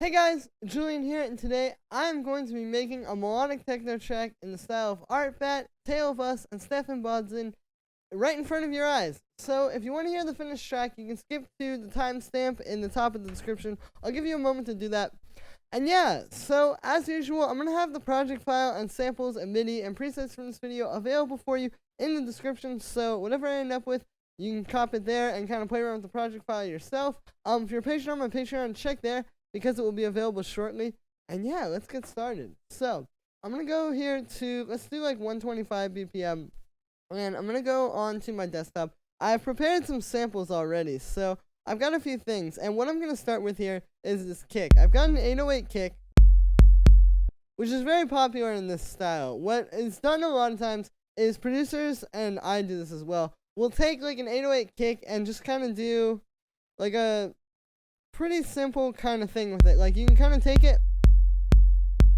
Hey guys, Julian here, and today I'm going to be making a melodic techno track in the style of Artbat, Tale of Us, and Stephan Bodzin right in front of your eyes. So if you want to hear the finished track, you can skip to the timestamp in the top of the description. I'll give you a moment to do that. And yeah, so as usual, I'm going to have the project file and samples and MIDI and presets from this video available for you in the description, so whatever I end up with, you can copy it there and kind of play around with the project file yourself. If you're a patron on my Patreon, check there, because it will be available shortly. And yeah, let's get started. So I'm gonna go here to, let's do like 125 BPM, and I'm gonna go on to my desktop. I've prepared some samples already, so I've got a few things, and what I'm gonna start with here is this kick. I've got an 808 kick, which is very popular in this style. What is done a lot of times is producers, and I do this as well, will take like an 808 kick and just kind of do like a pretty simple kind of thing with it. Like, you can kind of take it,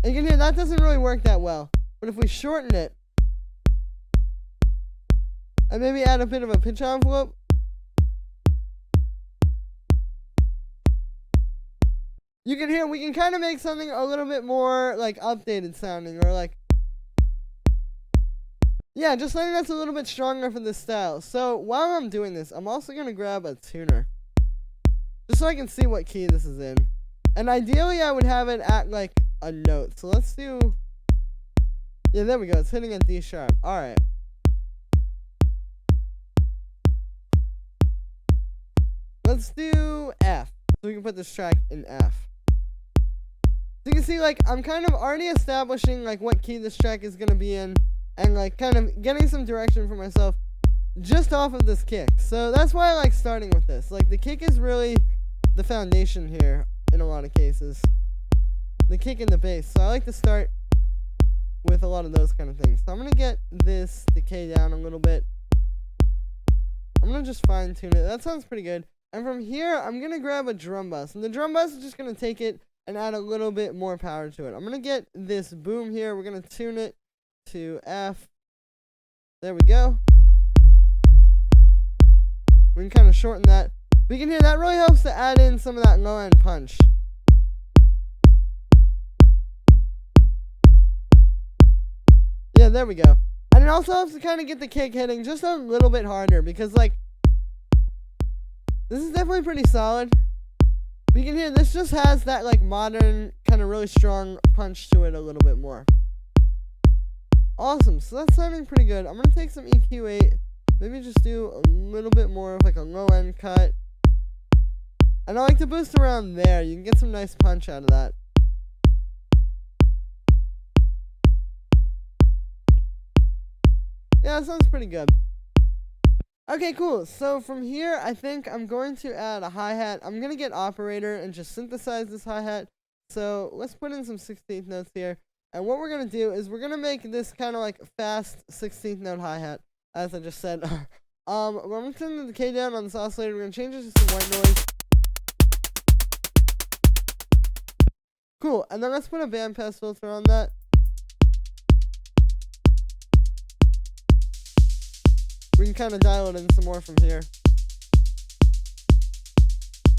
and you can hear that doesn't really work that well. But if we shorten it, and maybe add a bit of a pitch envelope, you can hear we can kind of make something a little bit more like updated sounding, or like, yeah, just something that's a little bit stronger for this style. So while I'm doing this, I'm also going to grab a tuner, just so I can see what key this is in. And ideally, I would have it at, like, a note. So let's do, yeah, there we go. It's hitting a D sharp. Alright. Let's do F, so we can put this track in F. So you can see, like, I'm kind of already establishing, like, what key this track is going to be in, and, like, kind of getting some direction for myself just off of this kick. So that's why I like starting with this. Like, the kick is really the foundation here in a lot of cases. The kick and the bass. So I like to start with a lot of those kind of things. So I'm going to get this decay down a little bit. I'm going to just fine tune it. That sounds pretty good. And from here, I'm going to grab a drum bus. And the drum bus is just going to take it and add a little bit more power to it. I'm going to get this boom here. We're going to tune it to F. There we go. We can kind of shorten that. We can hear that really helps to add in some of that low end punch. Yeah, there we go. And it also helps to kind of get the kick hitting just a little bit harder, because, like, this is definitely pretty solid. We can hear this just has that, like, modern, kind of really strong punch to it a little bit more. Awesome. So that's sounding pretty good. I'm going to take some EQ8. Maybe just do a little bit more of like a low end cut. And I like to boost around there. You can get some nice punch out of that. Yeah, that sounds pretty good. Okay, cool. So from here, I think I'm going to add a hi-hat. I'm going to get operator and just synthesize this hi-hat. So let's put in some 16th notes here. And what we're going to do is we're going to make this kind of like fast 16th note hi-hat, as I just said. We're going to turn the decay down on this oscillator. We're going to change it to some white noise. Cool, and then let's put a bandpass filter on that. We can kind of dial it in some more from here.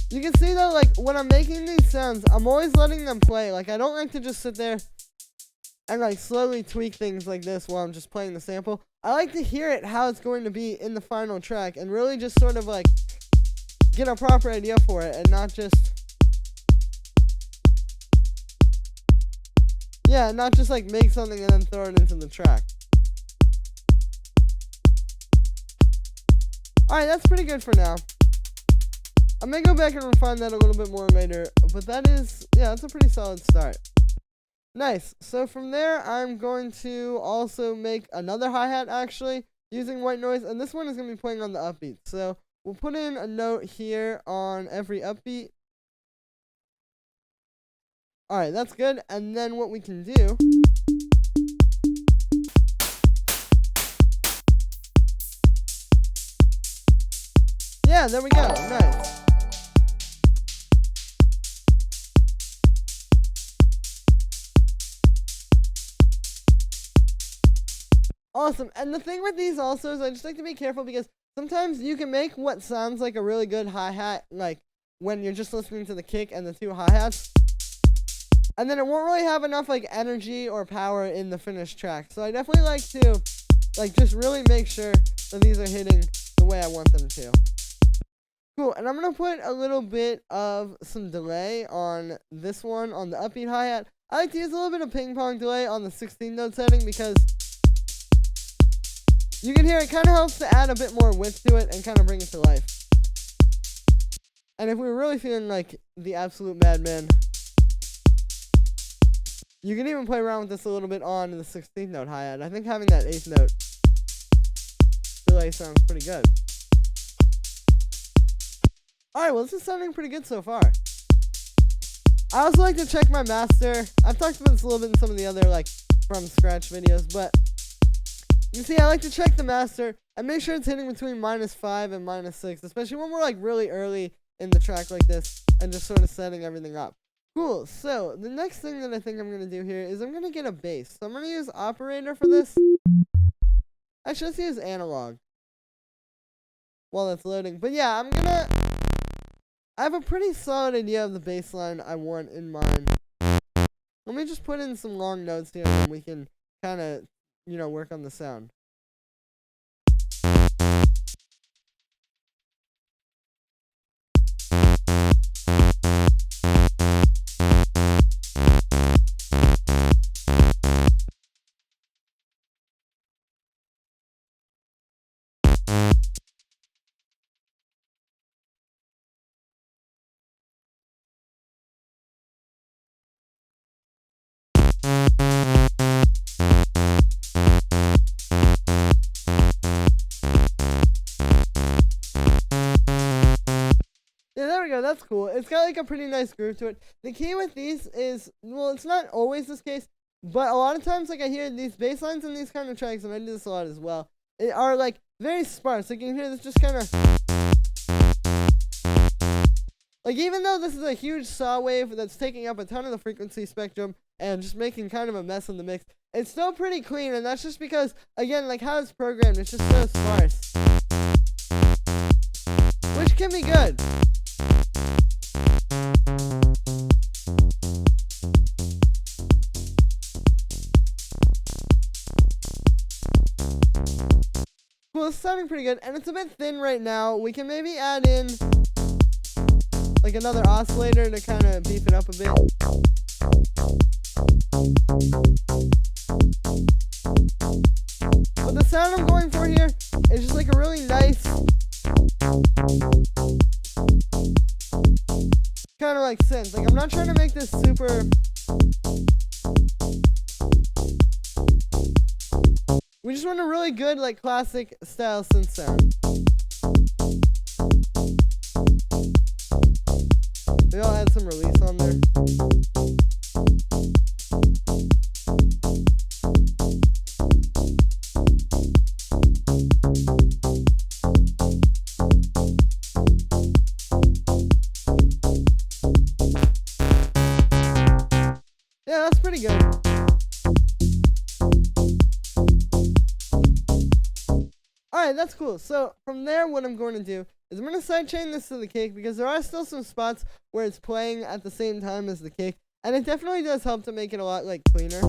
You can see though, like, when I'm making these sounds, I'm always letting them play. Like, I don't like to just sit there and, like, slowly tweak things like this while I'm just playing the sample. I like to hear it how it's going to be in the final track, and really just sort of, like, get a proper idea for it, and not just, yeah, not just, like, make something and then throw it into the track. Alright, that's pretty good for now. I may go back and refine that a little bit more later, but that is, yeah, that's a pretty solid start. Nice. So from there, I'm going to also make another hi-hat, actually, using white noise, and this one is going to be playing on the upbeat. So we'll put in a note here on every upbeat. Alright, that's good. And then what we can do, yeah, there we go. Nice. Awesome. And the thing with these also is I just like to be careful, because sometimes you can make what sounds like a really good hi-hat, like when you're just listening to the kick and the two hi-hats, And then it won't really have enough like energy or power in the finished track. So I definitely like to like just really make sure that these are hitting the way I want them to. Cool, and I'm going to put a little bit of some delay on this one, on the upbeat hi-hat. I like to use a little bit of ping pong delay on the 16 note setting because you can hear it kind of helps to add a bit more width to it and kind of bring it to life. And if we were really feeling like the absolute madman, you can even play around with this a little bit on the 16th note hi-hat. I think having that 8th note delay sounds pretty good. Alright, well this is sounding pretty good so far. I also like to check my master. I've talked about this a little bit in some of the other like from scratch videos, but you see I like to check the master and make sure it's hitting between -5 and -6, especially when we're like really early in the track like this and just sort of setting everything up. Cool, so the next thing that I think I'm going to do here is I'm going to get a bass. So I'm going to use operator for this. Actually, let's use analog while that's loading. But yeah, I have a pretty solid idea of the bass line I want in mind. Let me just put in some long notes here and then we can kind of, work on the sound. Yeah, there we go. That's cool. It's got like a pretty nice groove to it. The key with these is, well, it's not always this case, but a lot of times, like I hear these bass lines in these kind of tracks, and I do this a lot as well, are like very sparse. Like you can hear this just kind of, like even though this is a huge saw wave that's taking up a ton of the frequency spectrum and just making kind of a mess in the mix, it's still pretty clean, and that's just because, again, like how it's programmed, it's just so sparse, which can be good. Well, it's sounding pretty good, and it's a bit thin right now. We can maybe add in like another oscillator to kind of beef it up a bit. But the sound I'm going for here is just like a really nice kind of like synth. Like I'm not trying to make this super. We just want a really good, like, classic style synth sound. Maybe I'll add some release on there. Yeah, that's pretty good. Alright, that's cool. So from there, what I'm going to do is I'm going to sidechain this to the kick because there are still some spots where it's playing at the same time as the kick, and it definitely does help to make it a lot like cleaner.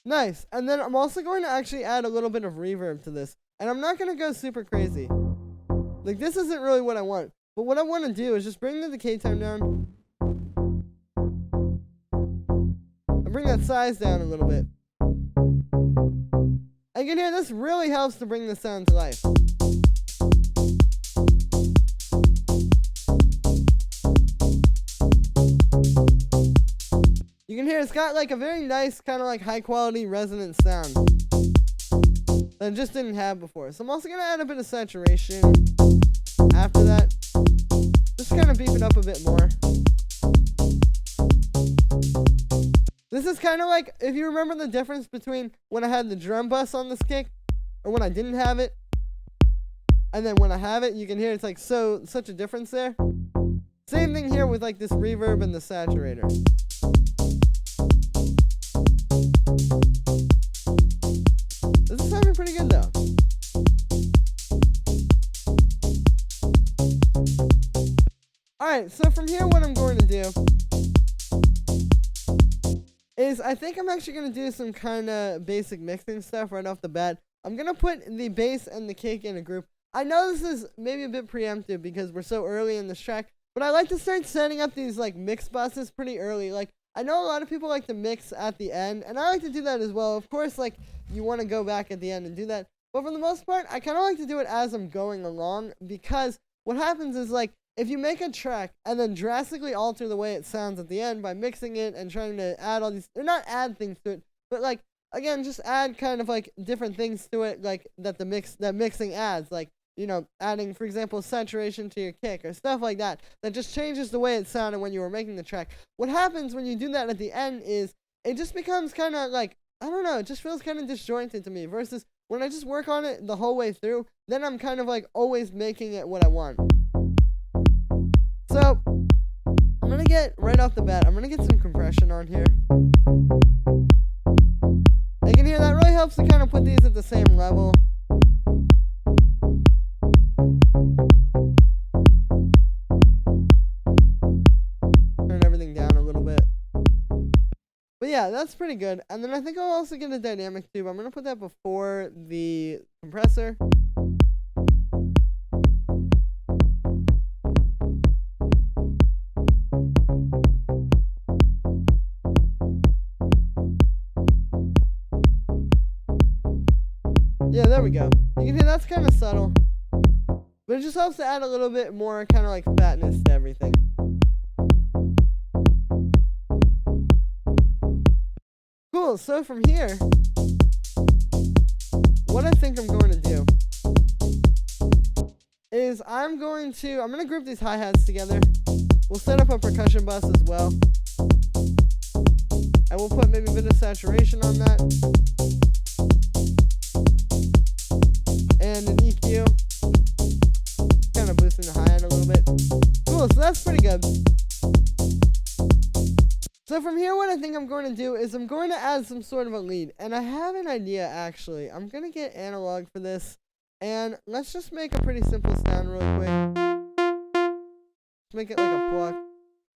Nice. And then I'm also going to actually add a little bit of reverb to this, and I'm not going to go super crazy. Like this isn't really what I want, but what I want to do is just bring the decay time down. Bring that size down a little bit. And you can hear this really helps to bring the sound to life. You can hear it's got like a very nice kind of like high quality resonant sound that it just didn't have before. So I'm also going to add a bit of saturation after that. Just kind of beef it up a bit more. This is kind of like, if you remember the difference between when I had the drum bus on this kick, or when I didn't have it, and then when I have it, you can hear it's like such a difference there. Same thing here with like this reverb and the saturator. This is sounding pretty good though. Alright, so from here what I'm going to do is I think I'm actually going to do some kind of basic mixing stuff right off the bat. I'm going to put the bass and the kick in a group. I know this is maybe a bit preemptive because we're so early in this track, but I like to start setting up these like mix buses pretty early. Like, I know a lot of people like to mix at the end, and I like to do that as well. Of course, like, you want to go back at the end and do that. But for the most part, I kind of like to do it as I'm going along, because what happens is, like, if you make a track and then drastically alter the way it sounds at the end by mixing it and trying to add all these, or not add things to it, but, like, again, just add kind of, like, different things to it, like, that mixing adds, like, you know, adding, for example, saturation to your kick or stuff like that, that just changes the way it sounded when you were making the track. What happens when you do that at the end is it just becomes kind of like, I don't know, it just feels kind of disjointed to me, versus when I just work on it the whole way through, then I'm kind of like always making it what I want. So, I'm going to get, right off the bat, I'm going to get some compression on here. You can hear that really helps to kind of put these at the same level. Turn everything down a little bit. But yeah, that's pretty good. And then I think I'll also get a dynamic tube. I'm going to put that before the compressor. Yeah, there we go. You can hear that's kind of subtle, but it just helps to add a little bit more kind of like fatness to everything. Cool, so from here, what I think I'm going to do is I'm going to group these hi-hats together. We'll set up a percussion bus as well. I will put maybe a bit of saturation on that. And an EQ. Kind of boosting the hi-hat a little bit. Cool, so that's pretty good. So from here, what I think I'm going to do is I'm going to add some sort of a lead. And I have an idea, actually. I'm going to get analog for this. And let's just make a pretty simple sound real quick. Let's make it like a pluck.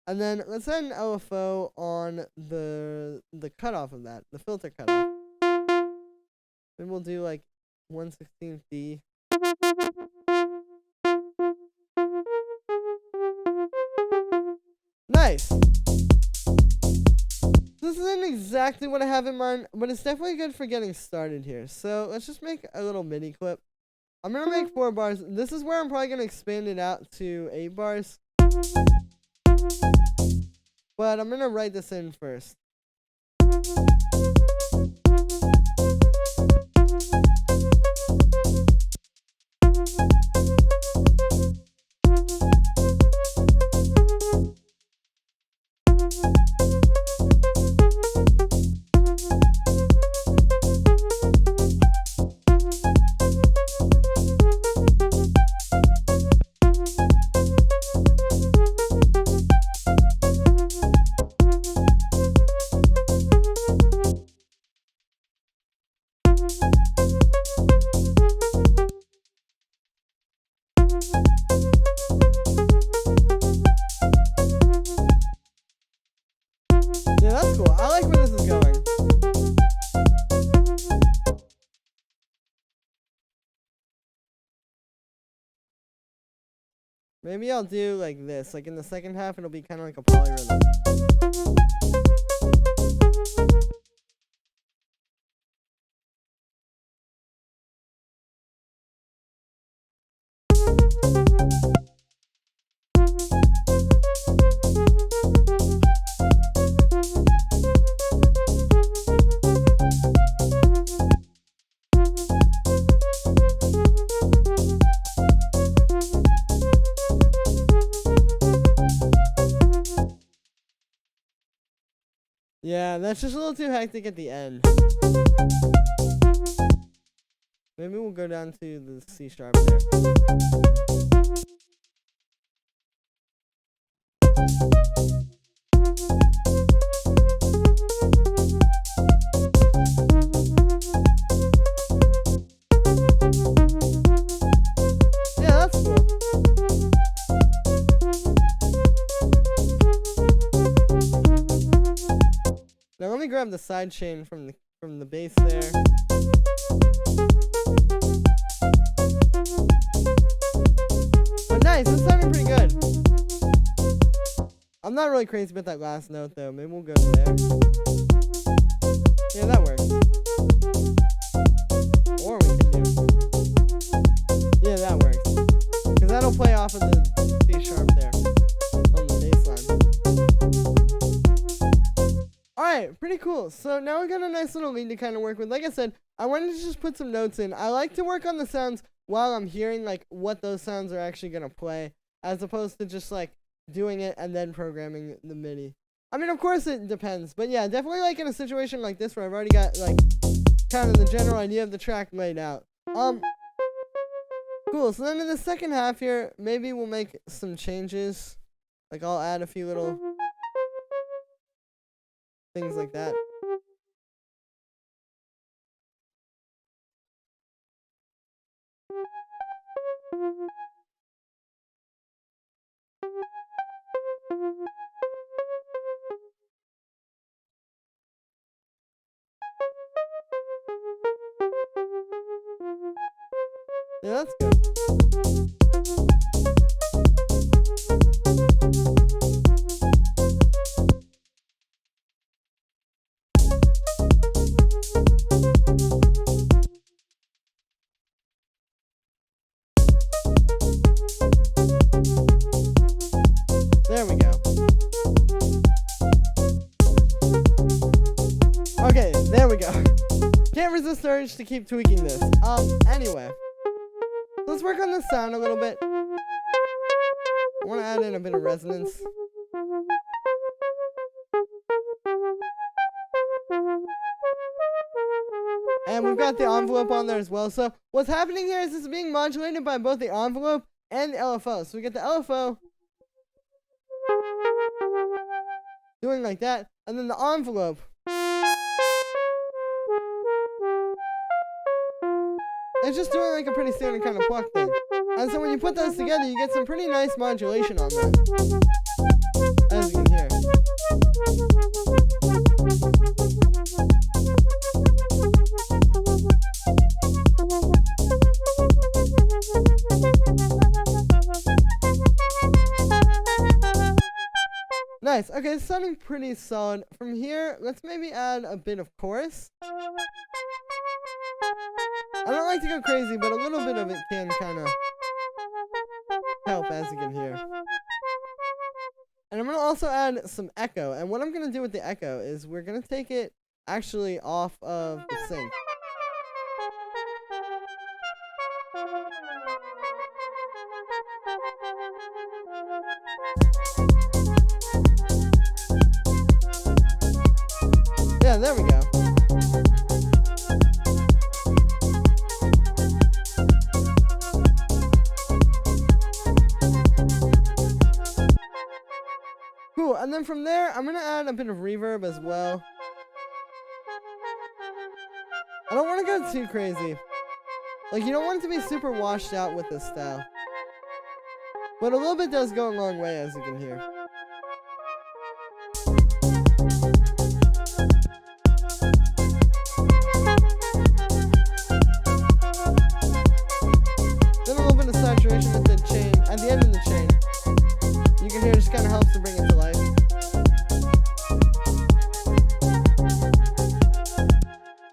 And then let's add an LFO on the cutoff of that, the filter cutoff. Then we'll do like 1/16 D. Nice. This isn't exactly what I have in mind, but it's definitely good for getting started here. So let's just make a little MIDI clip. I'm going to make 4 bars. This is where I'm probably going to expand it out to 8 bars. But I'm going to write this in first. Yeah, that's cool. I like where this is going. Maybe I'll do like this. Like in the second half, it'll be kind of like a polyrhythm. Yeah, that's just a little too hectic at the end. Maybe we'll go down to the C sharp there. Yeah, that's cool. grab the side chain from the bass there. But nice, it's sounding pretty good. I'm not really crazy about that last note though. Maybe we'll go there. Yeah, that works. Or we can do. Yeah, that works. Because that'll play off of the C sharp there on the bass line. Alright, pretty cool. So now we got a nice little lead to kind of work with. Like I said, I wanted to just put some notes in. I like to work on the sounds while I'm hearing like what those sounds are actually going to play, as opposed to just like doing it and then programming the MIDI. I mean, of course it depends, but yeah, definitely like in a situation like this where I've already got like kind of the general idea of the track laid out. Cool. So then in the second half here, maybe we'll make some changes. Like I'll add a few little things like that. Yeah, that's good. There we go. Okay, there we go. Can't resist the urge to keep tweaking this. Anyway. Let's work on the sound a little bit. I want to add in a bit of resonance. And we've got the envelope on there as well. So what's happening here is this is being modulated by both the envelope and the LFO. So we get the LFO doing like that, and then the envelope it's just doing like a pretty standard kind of pluck thing. And so when you put those together, you get some pretty nice modulation on that, as you can hear. Nice. Okay, it's sounding pretty solid. From here, let's maybe add a bit of chorus. I don't like to go crazy, but a little bit of it can kind of help, as you can hear. And I'm going to also add some echo. And what I'm going to do with the echo is we're going to take it actually off of the sync. Yeah, there we go. Cool, and then from there, I'm going to add a bit of reverb as well. I don't want to go too crazy. Like, you don't want it to be super washed out with this style. But a little bit does go a long way, as you can hear. Then a little bit of saturation at the chain, at the end of the chain. You can hear it just kind of helps to bring it to life.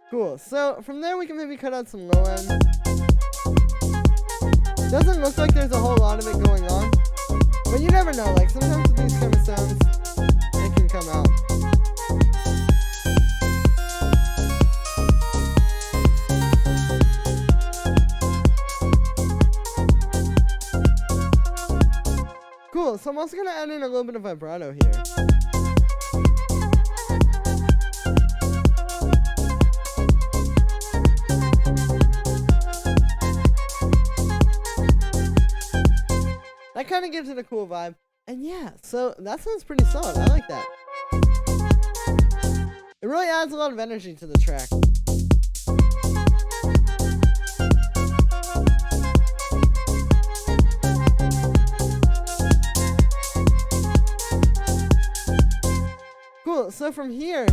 Cool. So from there we can maybe cut out some low end. Doesn't look like there's a whole lot of it going on, but you never know. Like sometimes with these kind of sounds, it can come out. Cool. So I'm also gonna add in a little bit of vibrato here. That kind of gives it a cool vibe. And yeah, so that sounds pretty solid. I like that. It really adds a lot of energy to the track. Cool. So so from here,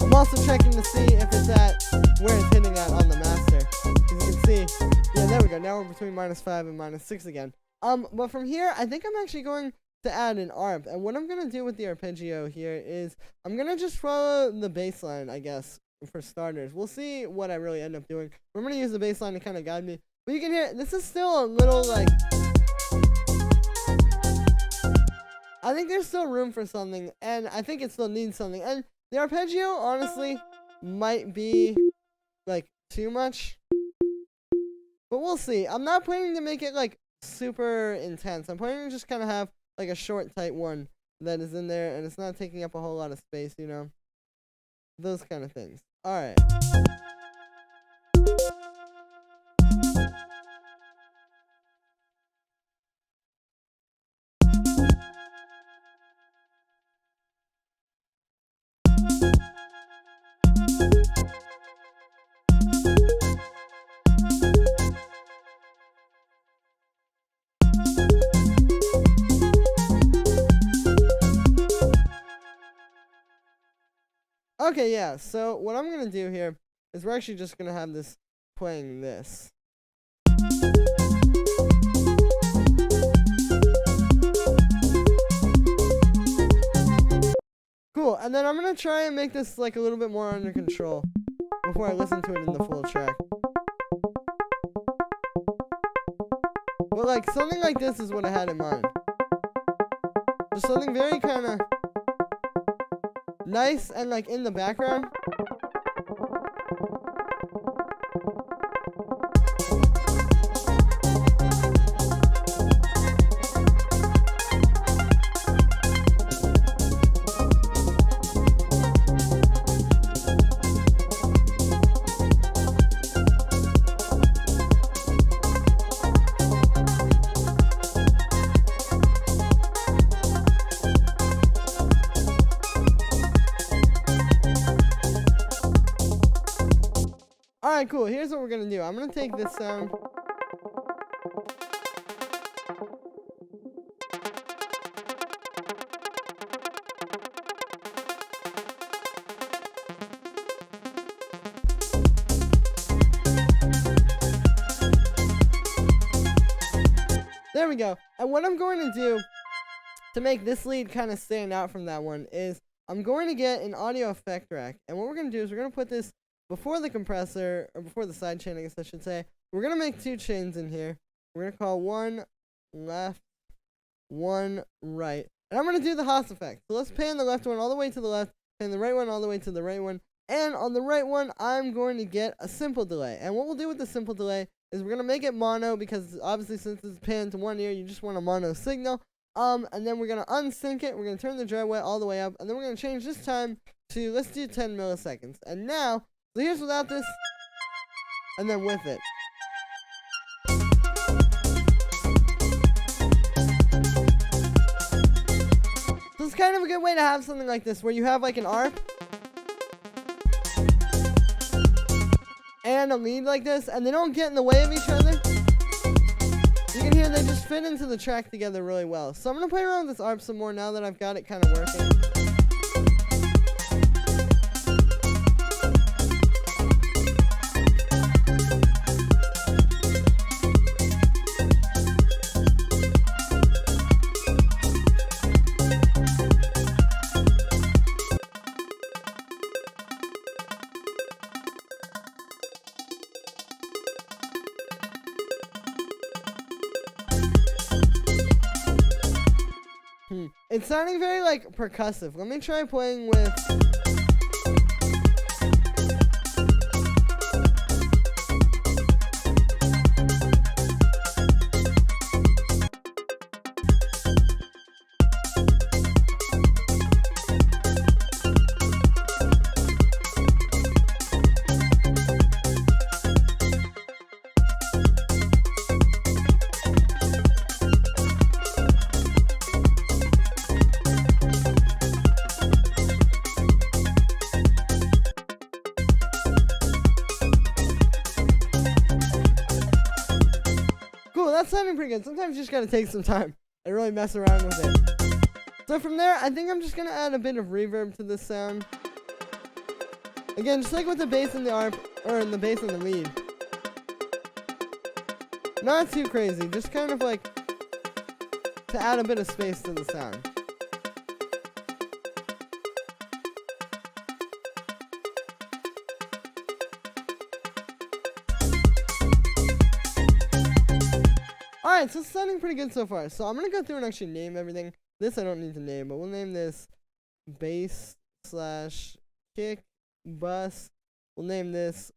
I'm also checking to see if it's at where it's hitting at on the master. As you can see, yeah, there we go. Now we're between -5 and -6 again. But from here, I think I'm actually going to add an ARP. And what I'm going to do with the arpeggio here is I'm going to just follow the bass line, I guess, for starters. We'll see what I really end up doing. I'm going to use the bass line to kind of guide me. But you can hear, this is still a little, like, I think there's still room for something, and I think it still needs something. And the arpeggio, honestly, might be, like, too much. But we'll see. I'm not planning to make it, like, super intense. I'm planning to just kind of have, like, a short, tight one that is in there, and it's not taking up a whole lot of space, you know? Those kind of things. Alright. Okay, yeah, so what I'm going to do here is we're actually just going to have this playing this. Cool, and then I'm going to try and make this like a little bit more under control before I listen to it in the full track. But like, something like this is what I had in mind. Just something very kind of nice and like in the background. Alright, cool. Here's what we're going to do. I'm going to take this sound. There we go. And what I'm going to do to make this lead kind of stand out from that one is I'm going to get an audio effect rack. And what we're going to do is we're going to put this before the compressor, or before the side chain, I guess I should say. We're going to make 2 chains in here. We're going to call one left, one right. And I'm going to do the Haas effect. So let's pan the left one all the way to the left, pan the right one all the way to the right one. And on the right one, I'm going to get a simple delay. And what we'll do with the simple delay is we're going to make it mono, because obviously since it's panned to one ear, you just want a mono signal. And then we're going to unsync it. We're going to turn the dry wet all the way up. And then we're going to change this time to, let's do 10 milliseconds. And now, so here's without this, and then with it. So it's kind of a good way to have something like this, where you have like an ARP and a lead like this, and they don't get in the way of each other. You can hear they just fit into the track together really well. So I'm going to play around with this ARP some more now that I've got it kind of working. It's sounding very, like, percussive. Let me try playing with... That's sounding pretty good. Sometimes you just gotta take some time and really mess around with it. So from there, I think I'm just gonna add a bit of reverb to this sound. Again, just like with the bass in the ARP, or in the bass in the lead. Not too crazy, just kind of like to add a bit of space to the sound. Alright, so it's sounding pretty good so far. So I'm going to go through and actually name everything. This I don't need to name, but we'll name this bass slash kick bus. We'll name this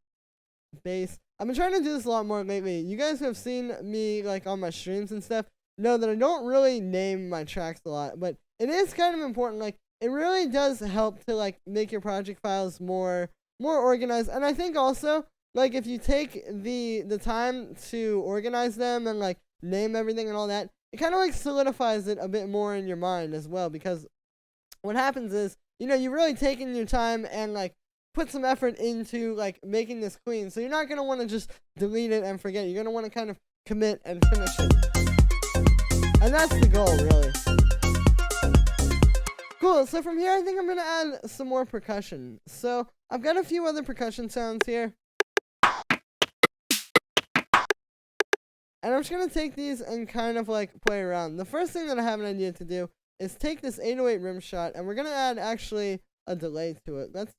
bass. I've been trying to do this a lot more lately. You guys who have seen me like on my streams and stuff know that I don't really name my tracks a lot, but it is kind of important. Like, it really does help to like make your project files more organized. And I think also, like, if you take the time to organize them and like name everything and all that, it kind of like solidifies it a bit more in your mind as well, because what happens is, you know, you're really taking your time and like put some effort into like making this clean, so you're not going to want to just delete it and forget. You're going to want to kind of commit and finish it, and that's the goal, really. Cool, so from here I think I'm going to add some more percussion. So I've got a few other percussion sounds here, and I'm just going to take these and kind of like play around. The first thing that I have an idea to do is take this 808 rim shot, and we're going to add actually a delay to it. Let's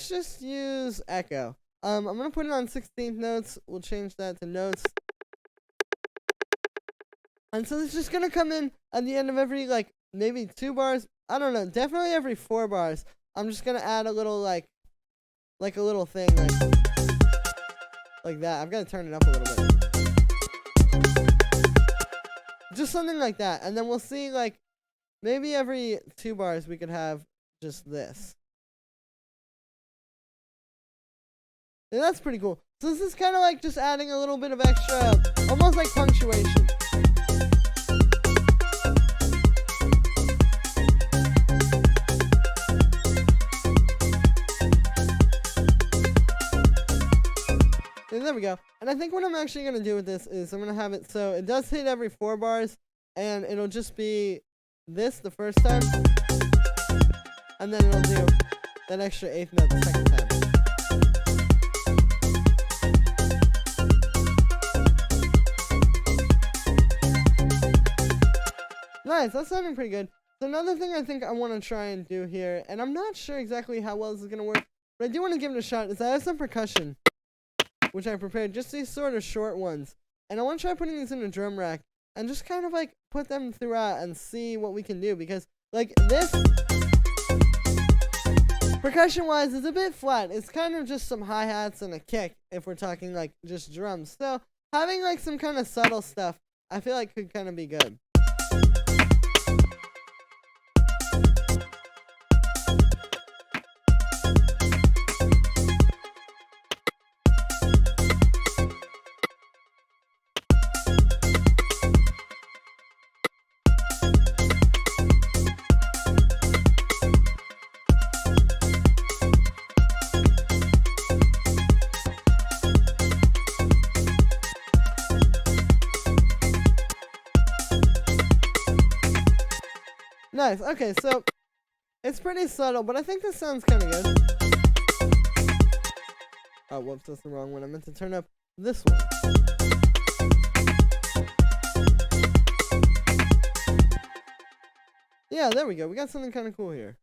just use echo. I'm going to put it on 16th notes. We'll change that to notes. And so it's just going to come in at the end of every, like, maybe 2 bars. I don't know, definitely every 4 bars. I'm just going to add a little, like a little thing, like that. I've got to turn it up a little bit. Just something like that. And then we'll see, like, maybe every 2 bars we could have just this. Yeah, that's pretty cool. So this is kind of like just adding a little bit of extra, almost like punctuation. And there we go. And I think what I'm actually going to do with this is I'm going to have it so it does hit every 4 bars, and it'll just be this the first time, and then it'll do that extra 8th note the second time. Nice, that's sounding pretty good. So another thing I think I want to try and do here, and I'm not sure exactly how well this is going to work, but I do want to give it a shot, is I have some percussion, which I prepared, just these sort of short ones. And I want to try putting these in a drum rack, and just kind of like put them throughout and see what we can do, because like this, percussion-wise, is a bit flat. It's kind of just some hi-hats and a kick, if we're talking like just drums. So having like some kind of subtle stuff, I feel like could kind of be good. Nice. Okay, so it's pretty subtle, but I think this sounds kind of good. Oh, whoops, that's the wrong one. I meant to turn up this one. Yeah, there we go. We got something kind of cool here.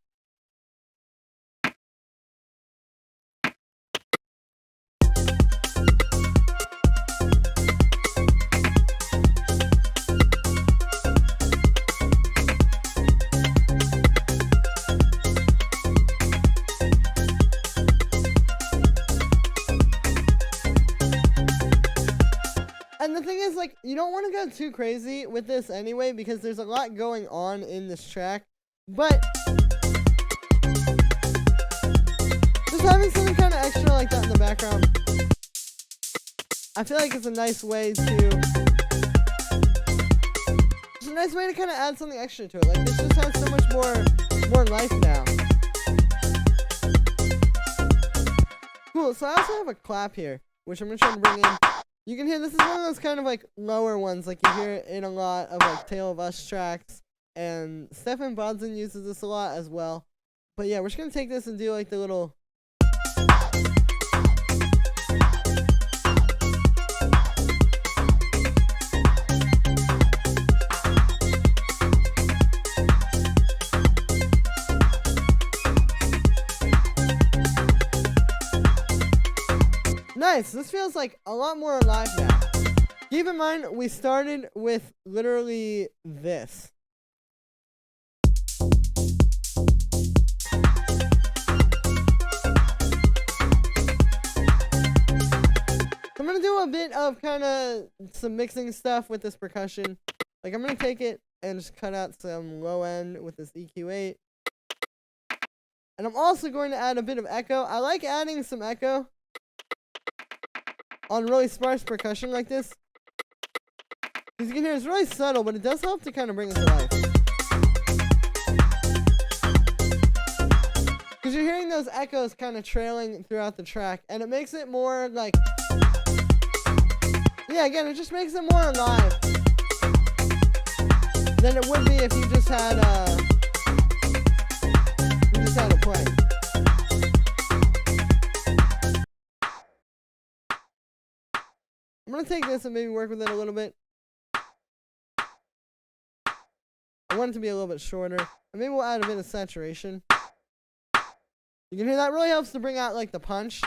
And the thing is, like, you don't want to go too crazy with this anyway, because there's a lot going on in this track. But just having something kind of extra like that in the background, I feel like it's a nice way to, kind of add something extra to it. Like, this just has so much more life now. Cool. So I also have a clap here, which I'm gonna try to bring in. You can hear this is one of those kind of like lower ones, like you hear in a lot of like Tale of Us tracks, and Stephan Bodzin uses this a lot as well. But yeah, we're just gonna take this and do like the little. Nice, this feels like a lot more alive now. Keep in mind, we started with literally this. I'm gonna do a bit of kind of some mixing stuff with this percussion. Like, I'm gonna take it and just cut out some low end with this EQ8. And I'm also going to add a bit of echo. I like adding some echo on really sparse percussion like this. As you can hear, it's really subtle, but it does help to kind of bring it to life. Because you're hearing those echoes kind of trailing throughout the track, and it makes it more like, yeah, again, it just makes it more alive than it would be if you just had it playing. I'm going to take this and maybe work with it a little bit. I want it to be a little bit shorter. And maybe we'll add a bit of saturation. You can hear that really helps to bring out like the punch.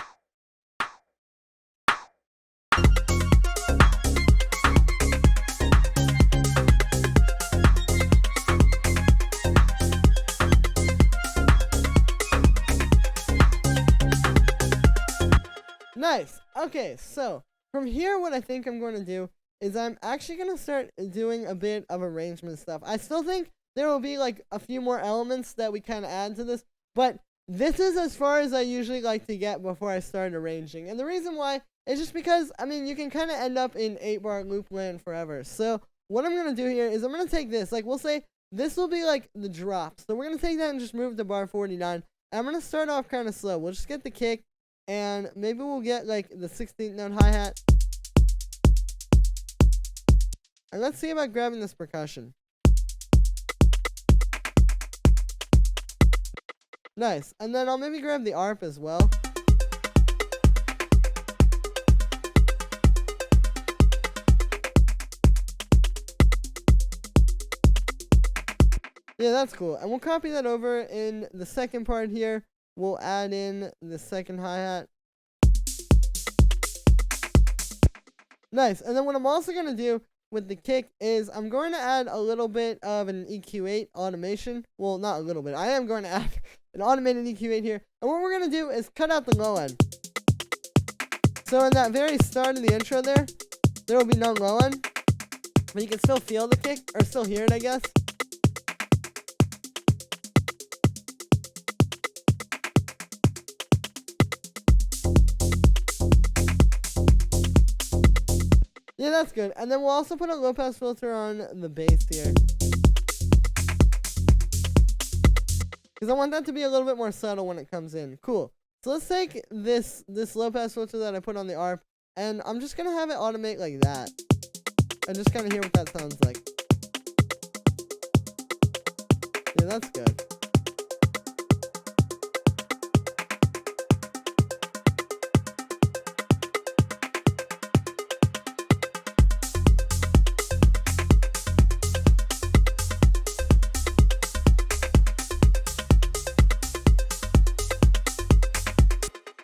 Nice. Okay, so from here, what I think I'm going to do is I'm actually going to start doing a bit of arrangement stuff. I still think there will be like a few more elements that we kind of add to this, but this is as far as I usually like to get before I start arranging. And the reason why is just because, I mean, you can kind of end up in 8-bar loop land forever. So what I'm going to do here is I'm going to take this, like we'll say this will be like the drop. So we're going to take that and just move to bar 49. And I'm going to start off kind of slow. We'll just get the kick. And maybe we'll get like the 16th note hi-hat. And let's see about grabbing this percussion. Nice. And then I'll maybe grab the ARP as well. Yeah, that's cool. And we'll copy that over in the second part here. We'll add in the second hi-hat. Nice. And then what I'm also going to do with the kick is I'm going to add a little bit of an EQ8 automation. Well, not a little bit. I am going to add an automated EQ8 here. And what we're going to do is cut out the low end. So in that very start of the intro there will be no low end. But you can still feel the kick, or still hear it, I guess. Yeah, that's good. And then we'll also put a low pass filter on the bass here, because I want that to be a little bit more subtle when it comes in. Cool. So let's take this low pass filter that I put on the ARP, and I'm just gonna have it automate like that, and just kind of hear what that sounds like. Yeah, that's good.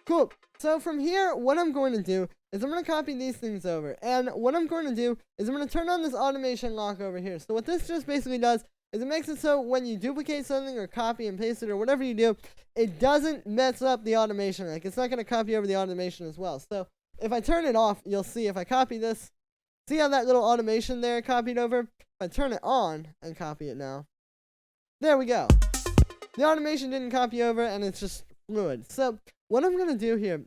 Cool. So from here, what I'm going to do is I'm going to copy these things over. And what I'm going to do is I'm going to turn on this automation lock over here. So what this just basically does is it makes it so when you duplicate something or copy and paste it or whatever you do, it doesn't mess up the automation. Like, it's not going to copy over the automation as well. So if I turn it off, you'll see if I copy this, see how that little automation there copied over? If I turn it on and copy it now, there we go. The automation didn't copy over, and it's just fluid. So what I'm going to do here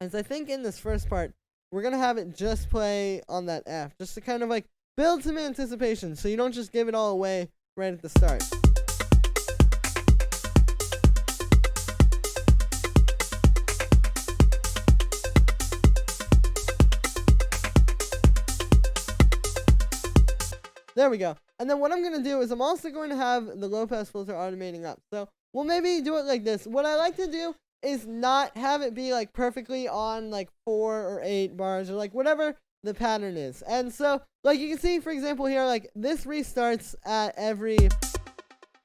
is I think in this first part, we're going to have it just play on that F, just to kind of like build some anticipation so you don't just give it all away right at the start. There we go. And then what I'm going to do is I'm also going to have the low pass filter automating up. So we'll maybe do it like this. What I like to do is not have it be like perfectly on like 4 or 8 bars or like whatever the pattern is. And so like you can see, for example, here, like this restarts at every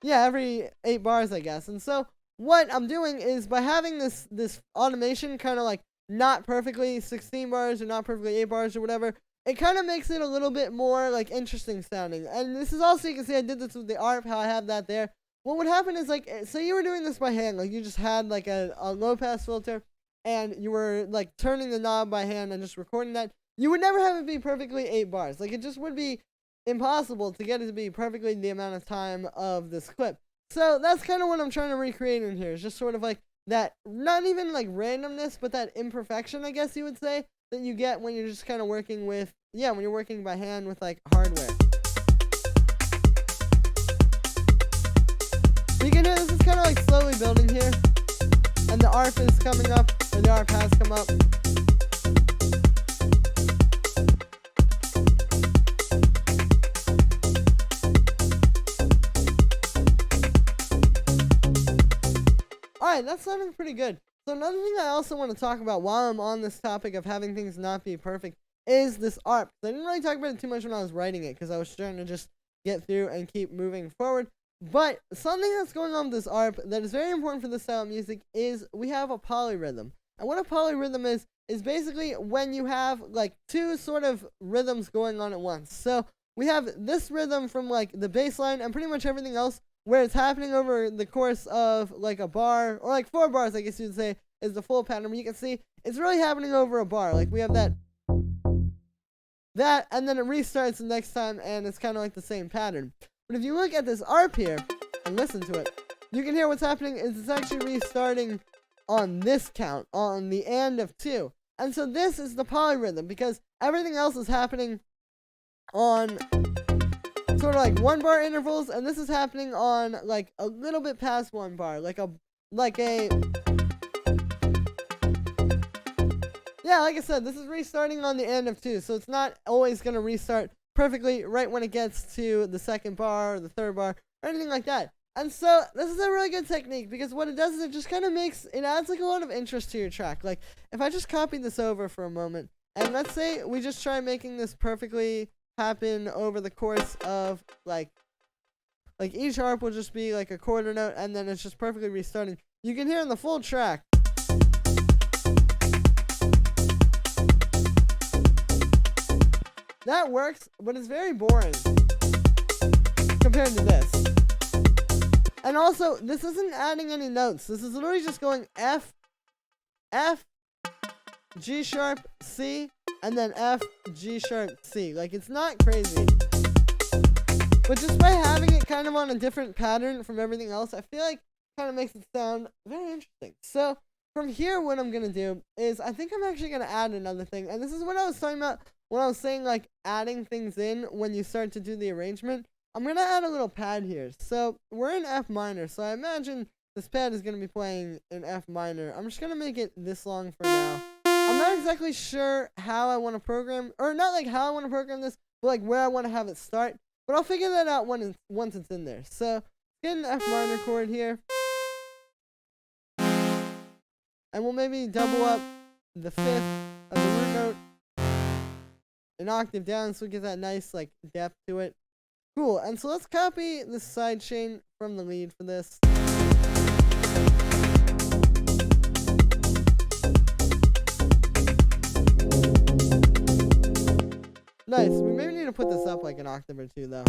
8 bars, I guess. And so what I'm doing is by having this automation kind of like not perfectly 16 bars or not perfectly 8 bars or whatever, it kind of makes it a little bit more like interesting sounding. And this is also, you can see I did this with the ARP, how I have that there. What would happen is, like, say you were doing this by hand, like you just had like a low pass filter and you were like turning the knob by hand and just recording that, you would never have it be perfectly 8 bars. Like, it just would be impossible to get it to be perfectly the amount of time of this clip. So that's kind of what I'm trying to recreate in here. It's just sort of like that, not even like randomness, but that imperfection, I guess you would say, that you get when you're just kind of working with, when you're working by hand with like hardware. You can hear this is kind of like slowly building here, and the ARP is coming up, or the ARP has come up. Alright, that's sounding pretty good. So another thing I also want to talk about while I'm on this topic of having things not be perfect is this ARP. I didn't really talk about it too much when I was writing it because I was trying to just get through and keep moving forward. But something that's going on with this ARP that is very important for this style of music is we have a polyrhythm. And what a polyrhythm is basically when you have like 2 sort of rhythms going on at once. So we have this rhythm from like the bass line and pretty much everything else where it's happening over the course of like a bar, or like 4 bars, I guess you'd say, is the full pattern. But you can see it's really happening over a bar. Like we have that, and then it restarts the next time, and it's kind of like the same pattern. But if you look at this ARP here and listen to it, you can hear what's happening is it's actually restarting on this count, on the and of 2. And so this is the polyrhythm because everything else is happening on sort of like 1 bar intervals, and this is happening on like a little bit past 1 bar, like I said, this is restarting on the end of 2, so it's not always going to restart perfectly right when it gets to the 2nd bar or the 3rd bar or anything like that. And so this is a really good technique because what it does is it just kind of adds like a lot of interest to your track. Like if I just copy this over for a moment, and let's say we just try making this perfectly happen over the course of like each ARP will just be like a quarter note and then it's just perfectly restarting. You can hear in the full track that works, but it's very boring compared to this. And also, this isn't adding any notes. This is literally just going F, G sharp, C, and then F, G sharp, C. Like, it's not crazy. But just by having it kind of on a different pattern from everything else, I feel like kind of makes it sound very interesting. So, from here, what I'm going to do is I think I'm actually going to add another thing. And this is what I was talking about when I was saying, like, adding things in when you start to do the arrangement. I'm going to add a little pad here. So, we're in F minor, so I imagine this pad is going to be playing in F minor. I'm just going to make it this long for now. I'm not exactly sure how I want to program, or not like how I want to program this, but like where I want to have it start. But I'll figure that out once it's in there. So, get an F minor chord here. And we'll maybe double up the 5th of the root note an octave down so we get that nice like depth to it. Cool, and so let's copy the side chain from the lead for this. Nice, we maybe need to put this up like an octave or 2 though.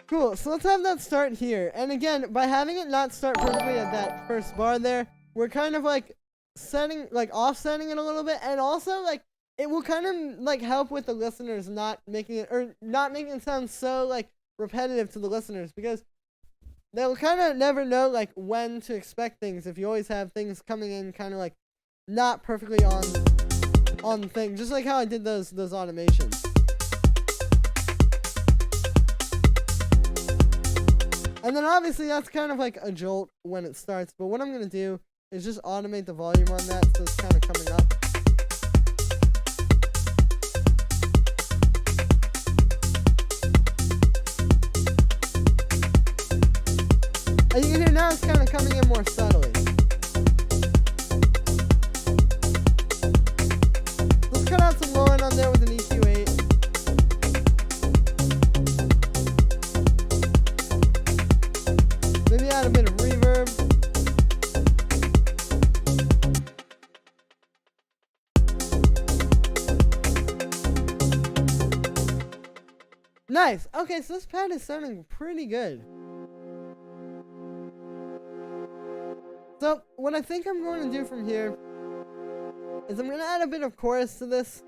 Cool, so let's have that start here. And again, by having it not start perfectly at that first bar there, we're kind of like offsetting it a little bit, and also like it will kind of like help with the listeners not making it sound so like repetitive to the listeners, because they'll kind of never know like when to expect things if you always have things coming in kind of like not perfectly on the thing, just like how I did those automations. And then obviously that's kind of like a jolt when it starts, but what I'm going to do is just automate the volume on that so it's kind of coming up. And you can hear now it's kind of coming in more subtly. Let's cut out some low end on there with an EQ8. Maybe add a bit of reverb. Nice. Okay, so this pad is sounding pretty good. So, what I think I'm going to do from here is I'm going to add a bit of chorus to this.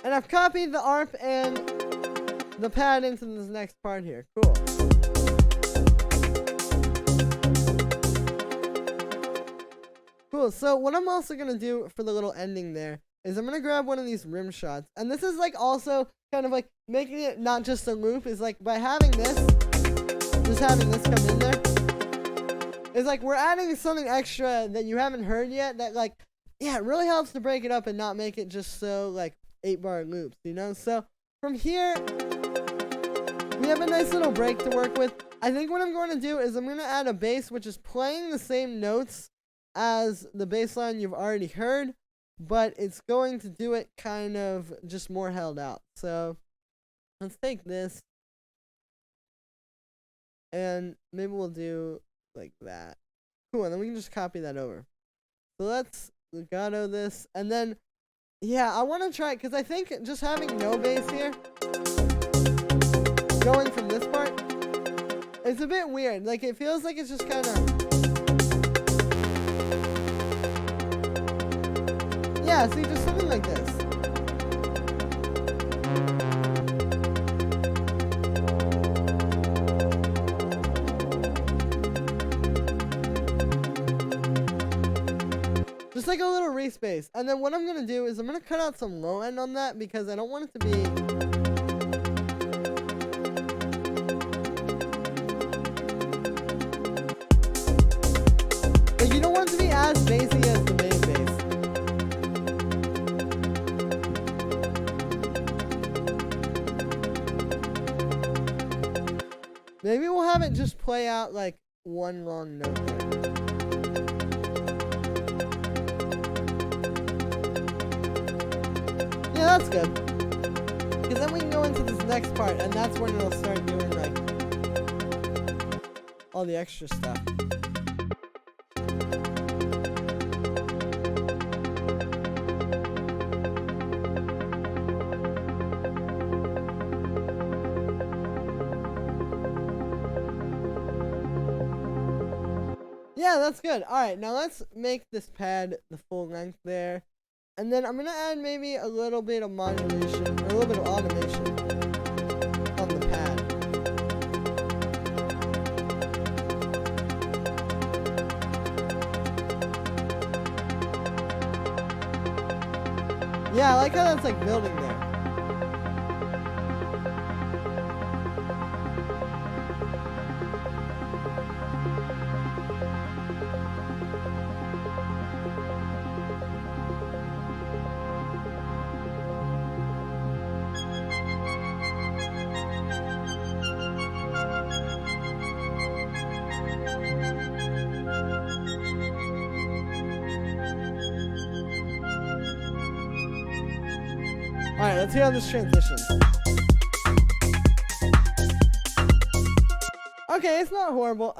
And I've copied the ARP and the pad into this next part here. Cool. Cool, so what I'm also going to do for the little ending there is I'm going to grab one of these rim shots. And this is like also kind of like making it not just a loop, is like by having this, just having this come in there, is like we're adding something extra that you haven't heard yet that like, yeah, it really helps to break it up and not make it just so like 8-bar loops, you know? So from here, we have a nice little break to work with. I think what I'm going to do is I'm going to add a bass which is playing the same notes as the bass line you've already heard, but it's going to do it kind of just more held out. So let's take this and maybe we'll do like that. Cool, and then we can just copy that over. So let's legato this, and then yeah, I want to try, because I think just having no bass here going from this part, it's a bit weird. Like it feels like it's just kind of, yeah, see, just something like this. Just like a little respace. And then what I'm going to do is I'm going to cut out some low end on that because I don't want it to be... like, you don't want it to be as bassy as the main bass. Maybe we'll have it just play out like one long note there. Yeah, that's good. Because then we can go into this next part, and that's when it'll start doing like all the extra stuff. Yeah, that's good. Alright, now let's make this pad the full length there. And then I'm going to add maybe a little bit of modulation, or a little bit of automation on the pad. Yeah, I like how that's like building there. Alright, let's hear how this transitions. Okay, it's not horrible.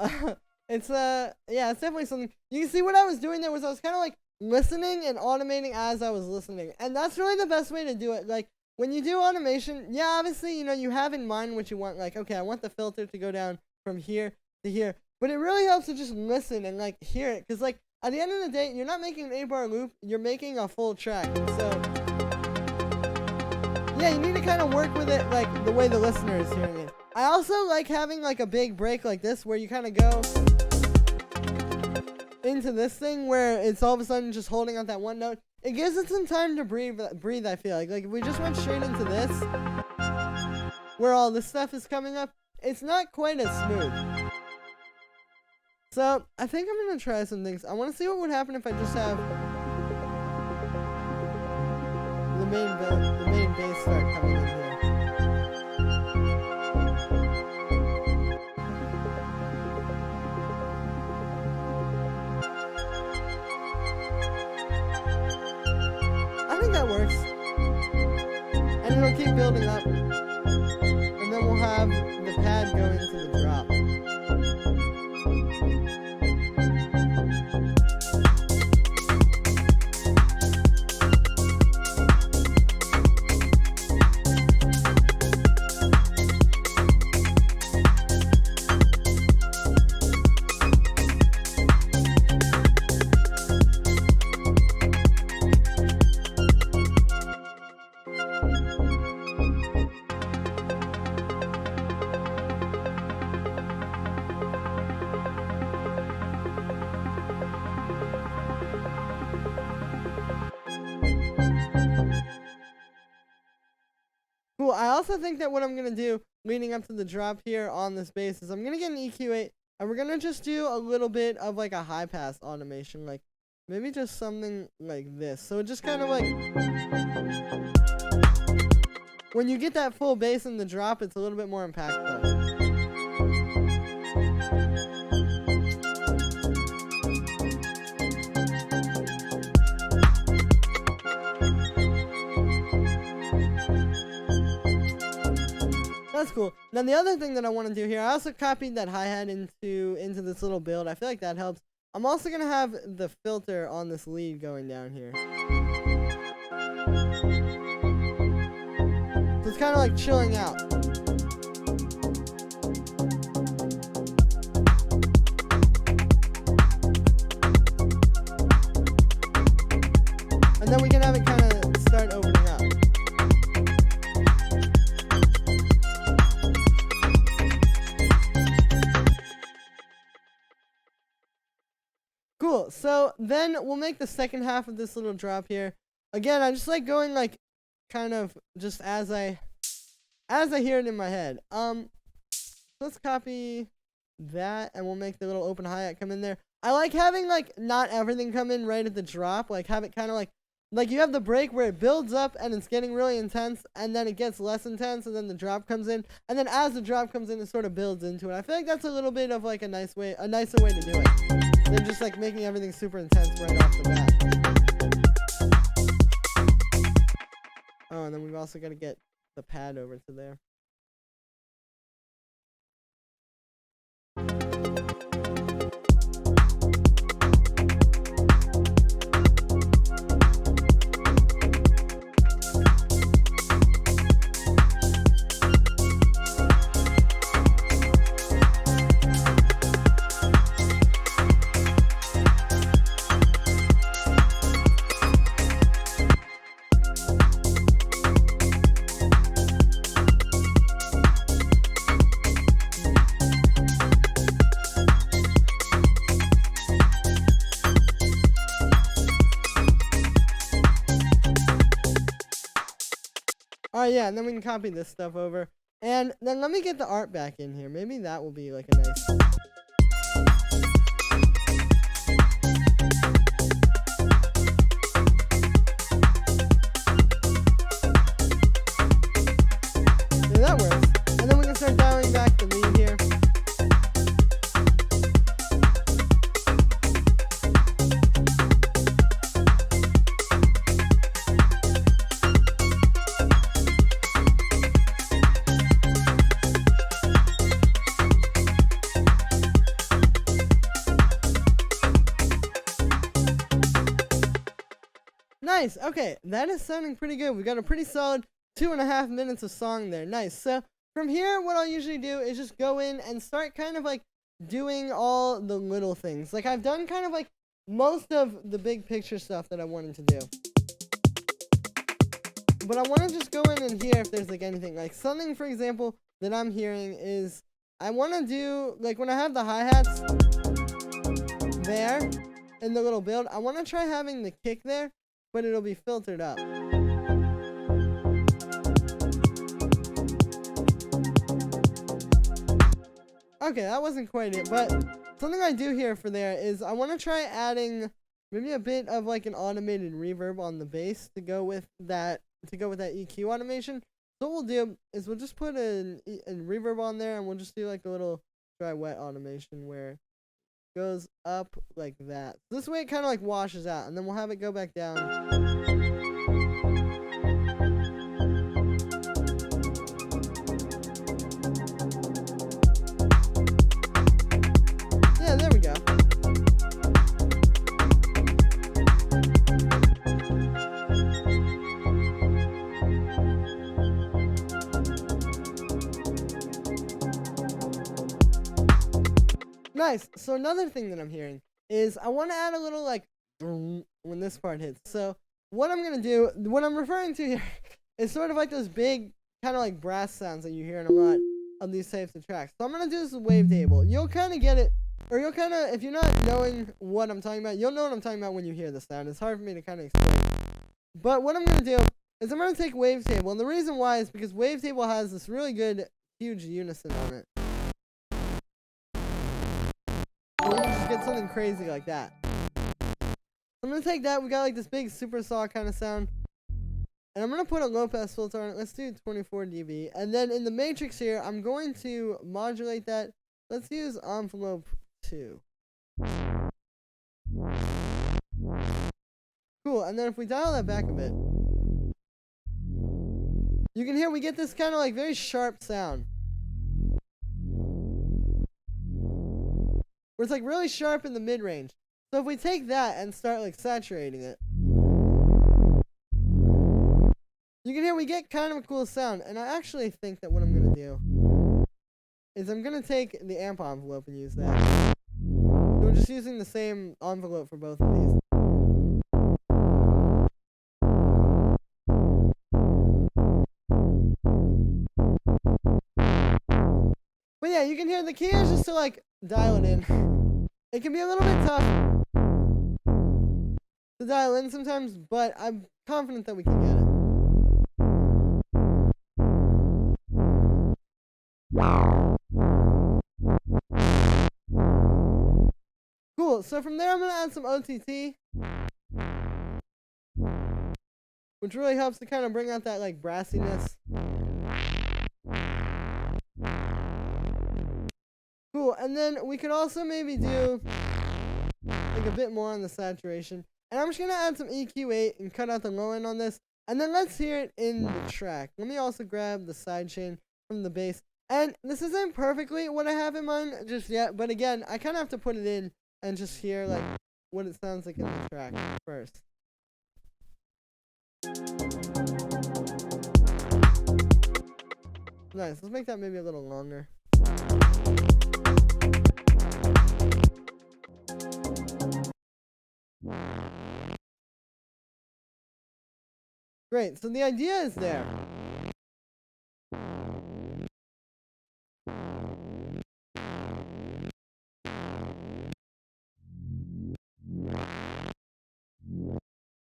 It's yeah, it's definitely something. You can see what I was doing there was I was kind of like listening and automating as I was listening. And that's really the best way to do it. Like, when you do automation, yeah, obviously, you know, you have in mind what you want. Like, okay, I want the filter to go down from here to here. But it really helps to just listen and, like, hear it. Because, like, at the end of the day, you're not making an 8-bar loop. You're making a full track. So... yeah, you need to kind of work with it like the way the listener is hearing it. I also like having like a big break like this where you kind of go into this thing where it's all of a sudden just holding out that one note. It gives it some time to breathe, I feel like. Like if we just went straight into this, where all this stuff is coming up, it's not quite as smooth. So I think I'm gonna try some things. I want to see what would happen if I just have the main bass start coming in here. I think that works. And it'll keep building up. And then we'll have the pad go into the drop. Cool. I also think that what I'm going to do leading up to the drop here on this bass is I'm going to get an EQ8 and we're going to just do a little bit of like a high pass automation, like maybe just something like this. So it just kind of like when you get that full bass in the drop, it's a little bit more impactful. That's cool. Now the other thing that I want to do here, I also copied that hi-hat into this little build. I feel like that helps. I'm also going to have the filter on this lead going down here. So it's kind of like chilling out. And then we can have it kind of start opening up. Cool. So then we'll make the second half of this little drop here. Again, I just like going like kind of just as I hear it in my head. Let's copy that and we'll make the little open hi-hat come in there. I like having like not everything come in right at the drop, like have it kind of like you have the break where it builds up and it's getting really intense and then it gets less intense and then the drop comes in and then as the drop comes in it sort of builds into it. I feel like that's a little bit of like a nicer way to do it than just like making everything super intense right off the bat. Oh, and then we've also got to get the pad over to there. Alright, yeah, and then we can copy this stuff over. And then let me get the art back in here. Maybe that will be like a nice... Yeah, that works. And then we can start dialing back the lead here. Nice. Okay, that is sounding pretty good. We got a pretty solid 2.5 minutes of song there. Nice. So from here, what I'll usually do is just go in and start kind of like doing all the little things. Like I've done kind of like most of the big picture stuff that I wanted to do. But I want to just go in and hear if there's like anything. Like something, for example, that I'm hearing is I want to do, like when I have the hi-hats there in the little build, I want to try having the kick there, but it'll be filtered up. Okay, that wasn't quite it, but something I do here for there is I want to try adding maybe a bit of like an automated reverb on the bass to go with that EQ automation. So what we'll do is we'll just put a reverb on there, and we'll just do like a little dry wet automation where it goes up like that. So this way it kind of like washes out, and then we'll have it go back down. Yeah, there we go. Nice. So another thing that I'm hearing is I want to add a little like when this part hits. So what I'm going to do, what I'm referring to here is sort of like those big kind of like brass sounds that you hear in a lot of these types of tracks. So I'm going to do this with wavetable. You'll kind of get it, or you'll kind of, if you're not knowing what I'm talking about, you'll know what I'm talking about when you hear the sound. It's hard for me to kind of explain. But what I'm going to do is I'm going to take wavetable. And the reason why is because wavetable has this really good, huge unison on it. You can just get something crazy like that. I'm going to take that. We got like this big super saw kind of sound. And I'm going to put a low pass filter on it. Let's do 24 dB. And then in the matrix here, I'm going to modulate that. Let's use envelope 2. Cool. And then if we dial that back a bit, you can hear we get this kind of like very sharp sound. Where it's like really sharp in the mid-range. So if we take that and start like saturating it, you can hear we get kind of a cool sound. And I actually think that what I'm going to do is I'm going to take the amp envelope and use that. So we're just using the same envelope for both of these. But yeah, you can hear the key is just to like dial it in. It can be a little bit tough to dial in sometimes, but I'm confident that we can get it. Cool, so from there I'm going to add some OTT, which really helps to kind of bring out that like brassiness. Cool, and then we could also maybe do like a bit more on the saturation. And I'm just going to add some EQ8 and cut out the low end on this. And then let's hear it in the track. Let me also grab the sidechain from the bass. And this isn't perfectly what I have in mind just yet, but again, I kind of have to put it in and just hear like what it sounds like in the track first. Nice, let's make that maybe a little longer. Great, so the idea is there.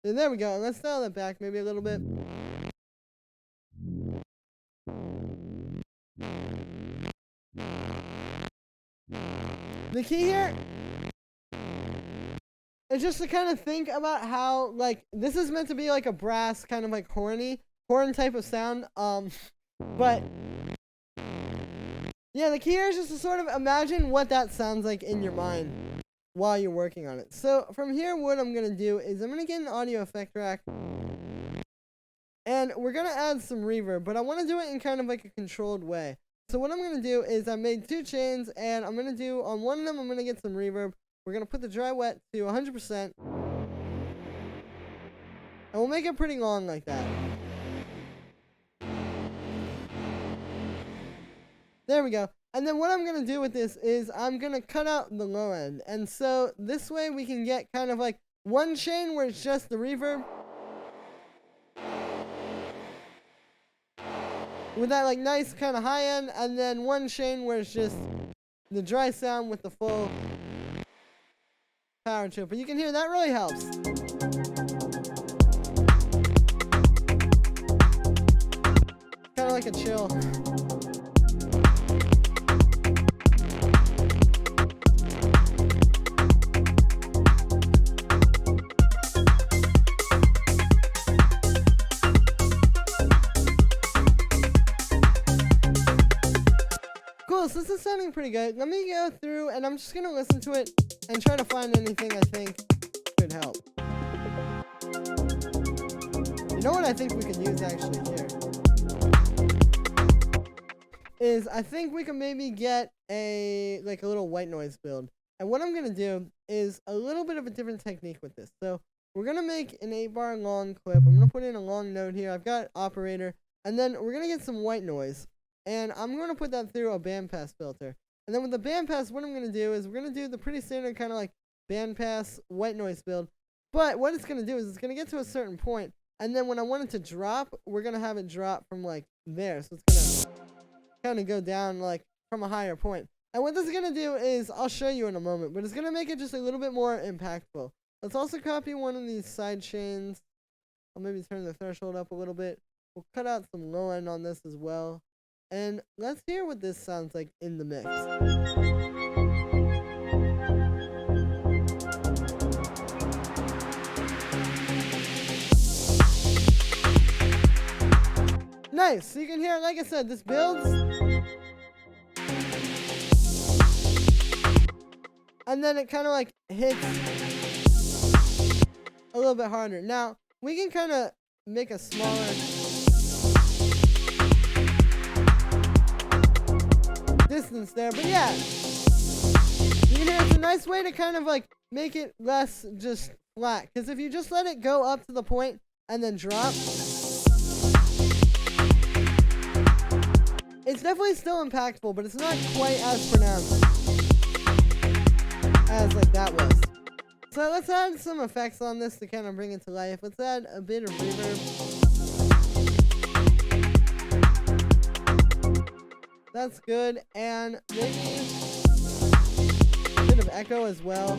And there we go, and let's dial that back maybe a little bit. The key here is just to kind of think about how, like, this is meant to be like a brass kind of like horn type of sound, but yeah, the key here is just to sort of imagine what that sounds like in your mind while you're working on it. So from here, what I'm going to do is I'm going to get an audio effect rack, and we're going to add some reverb, but I want to do it in kind of like a controlled way. So what I'm going to do is I made 2 chains, and I'm going to do, on one of them, I'm going to get some reverb. We're going to put the dry wet to 100%, and we'll make it pretty long like that. There we go. And then what I'm going to do with this is I'm going to cut out the low end. And so this way we can get kind of like one chain where it's just the reverb. with that like nice kind of high end, and then one chain where it's just the dry sound with the full power to it. But you can hear that really helps. Kind of like a chill. Cool, so this is sounding pretty good. Let me go through and I'm just going to listen to it and try to find anything I think could help. You know what I think we could use actually here? Is I think we can maybe get a little white noise build. And what I'm going to do is a little bit of a different technique with this. So we're going to make an 8-bar long clip. I'm going to put in a long note here. I've got operator. And then we're going to get some white noise. And I'm going to put that through a bandpass filter. And then with the bandpass, what I'm going to do is we're going to do the pretty standard kind of like bandpass white noise build. But what it's going to do is it's going to get to a certain point. And then when I want it to drop, we're going to have it drop from like there. So it's going to kind of go down like from a higher point. And what this is going to do is, I'll show you in a moment, but it's going to make it just a little bit more impactful. Let's also copy one of these side chains. I'll maybe turn the threshold up a little bit. We'll cut out some low end on this as well. And let's hear what this sounds like in the mix. Nice, so you can hear, like I said, this builds. And then it kind of like hits a little bit harder. Now, we can kind of make a smaller distance there, but yeah, you can hear it's a nice way to kind of like make it less just flat, because if you just let it go up to the point and then drop, it's definitely still impactful, but it's not quite as pronounced as like that was. So let's add some effects on this to kind of bring it to life. Let's add a bit of reverb. That's good, and maybe a bit of echo as well.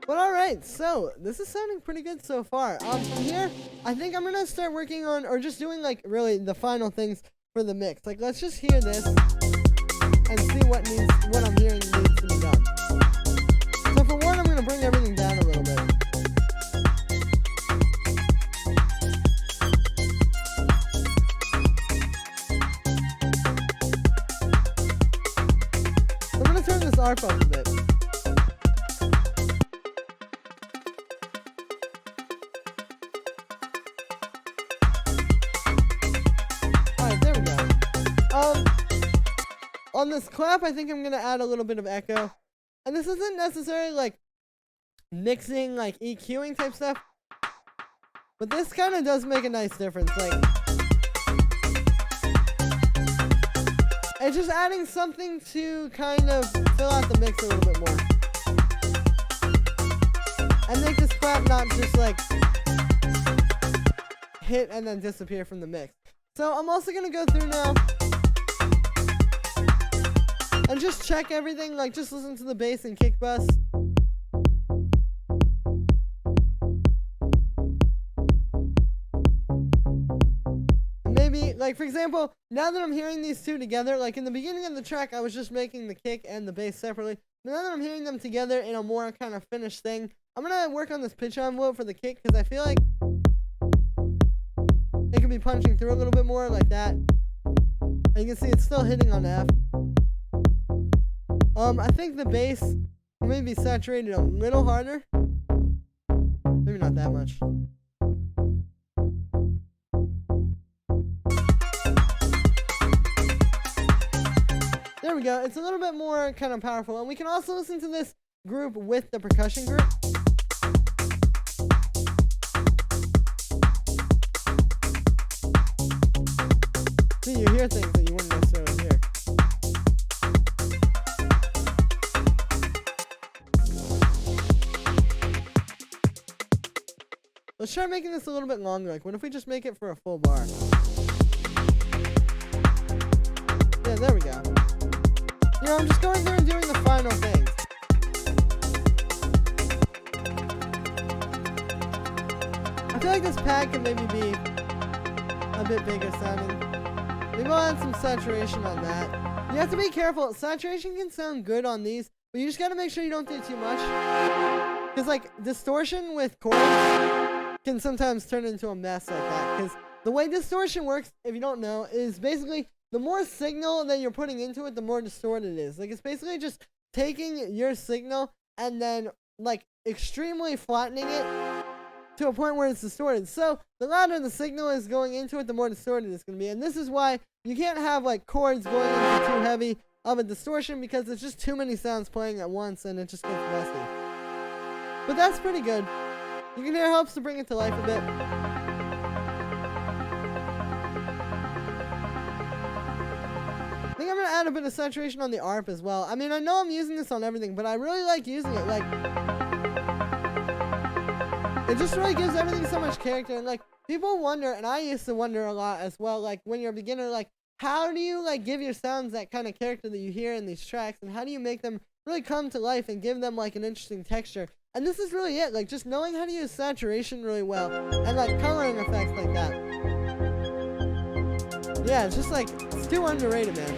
But alright, so this is sounding pretty good so far. From here, I think I'm gonna start working on, or just doing like really the final things for the mix. Like, let's just hear this and see what I'm hearing needs to be done. So for one, I'm gonna bring everything down a little bit. I'm gonna turn this ARP up a bit. On this clap, I think I'm going to add a little bit of echo. And this isn't necessarily like mixing, like EQing type stuff. But this kind of does make a nice difference. Like, it's just adding something to kind of fill out the mix a little bit more. And make this clap not just like hit and then disappear from the mix. So I'm also going to go through now and just check everything, like just listen to the bass and kick bus. And maybe, like for example, now that I'm hearing these two together, like in the beginning of the track, I was just making the kick and the bass separately. But now that I'm hearing them together in a more kind of finished thing, I'm gonna work on this pitch envelope for the kick, because I feel like it could be punching through a little bit more like that. And you can see it's still hitting on F. I think the bass will maybe be saturated a little harder. Maybe not that much. There we go. It's a little bit more kind of powerful. And we can also listen to this group with the percussion group. So you hear things that you wouldn't necessarily hear. Let's try making this a little bit longer. Like, what if we just make it for a full bar? Yeah, there we go. You know, I'm just going through and doing the final things. I feel like this pad could maybe be a bit bigger sounding. Maybe I'll add some saturation on that. You have to be careful. Saturation can sound good on these, but you just gotta make sure you don't do too much. Because, like, distortion with chords can sometimes turn into a mess like that. Because the way distortion works, if you don't know, is basically the more signal that you're putting into it, the more distorted it is. Like, it's basically just taking your signal and then, like, extremely flattening it to a point where it's distorted. So the louder the signal is going into it, the more distorted it's going to be. And this is why you can't have, like, chords going into too heavy of a distortion, because it's just too many sounds playing at once and it just gets messy. But that's pretty good. You can hear it helps to bring it to life a bit. I think I'm going to add a bit of saturation on the ARP as well. I mean, I know I'm using this on everything, but I really like using it. Like, it just really gives everything so much character. And, like, people wonder, and I used to wonder a lot as well, like, when you're a beginner, like, how do you, like, give your sounds that kind of character that you hear in these tracks, and how do you make them really come to life and give them, like, an interesting texture? And this is really it, like, just knowing how to use saturation really well, and, like, coloring effects like that. Yeah, it's just, like, it's too underrated, man.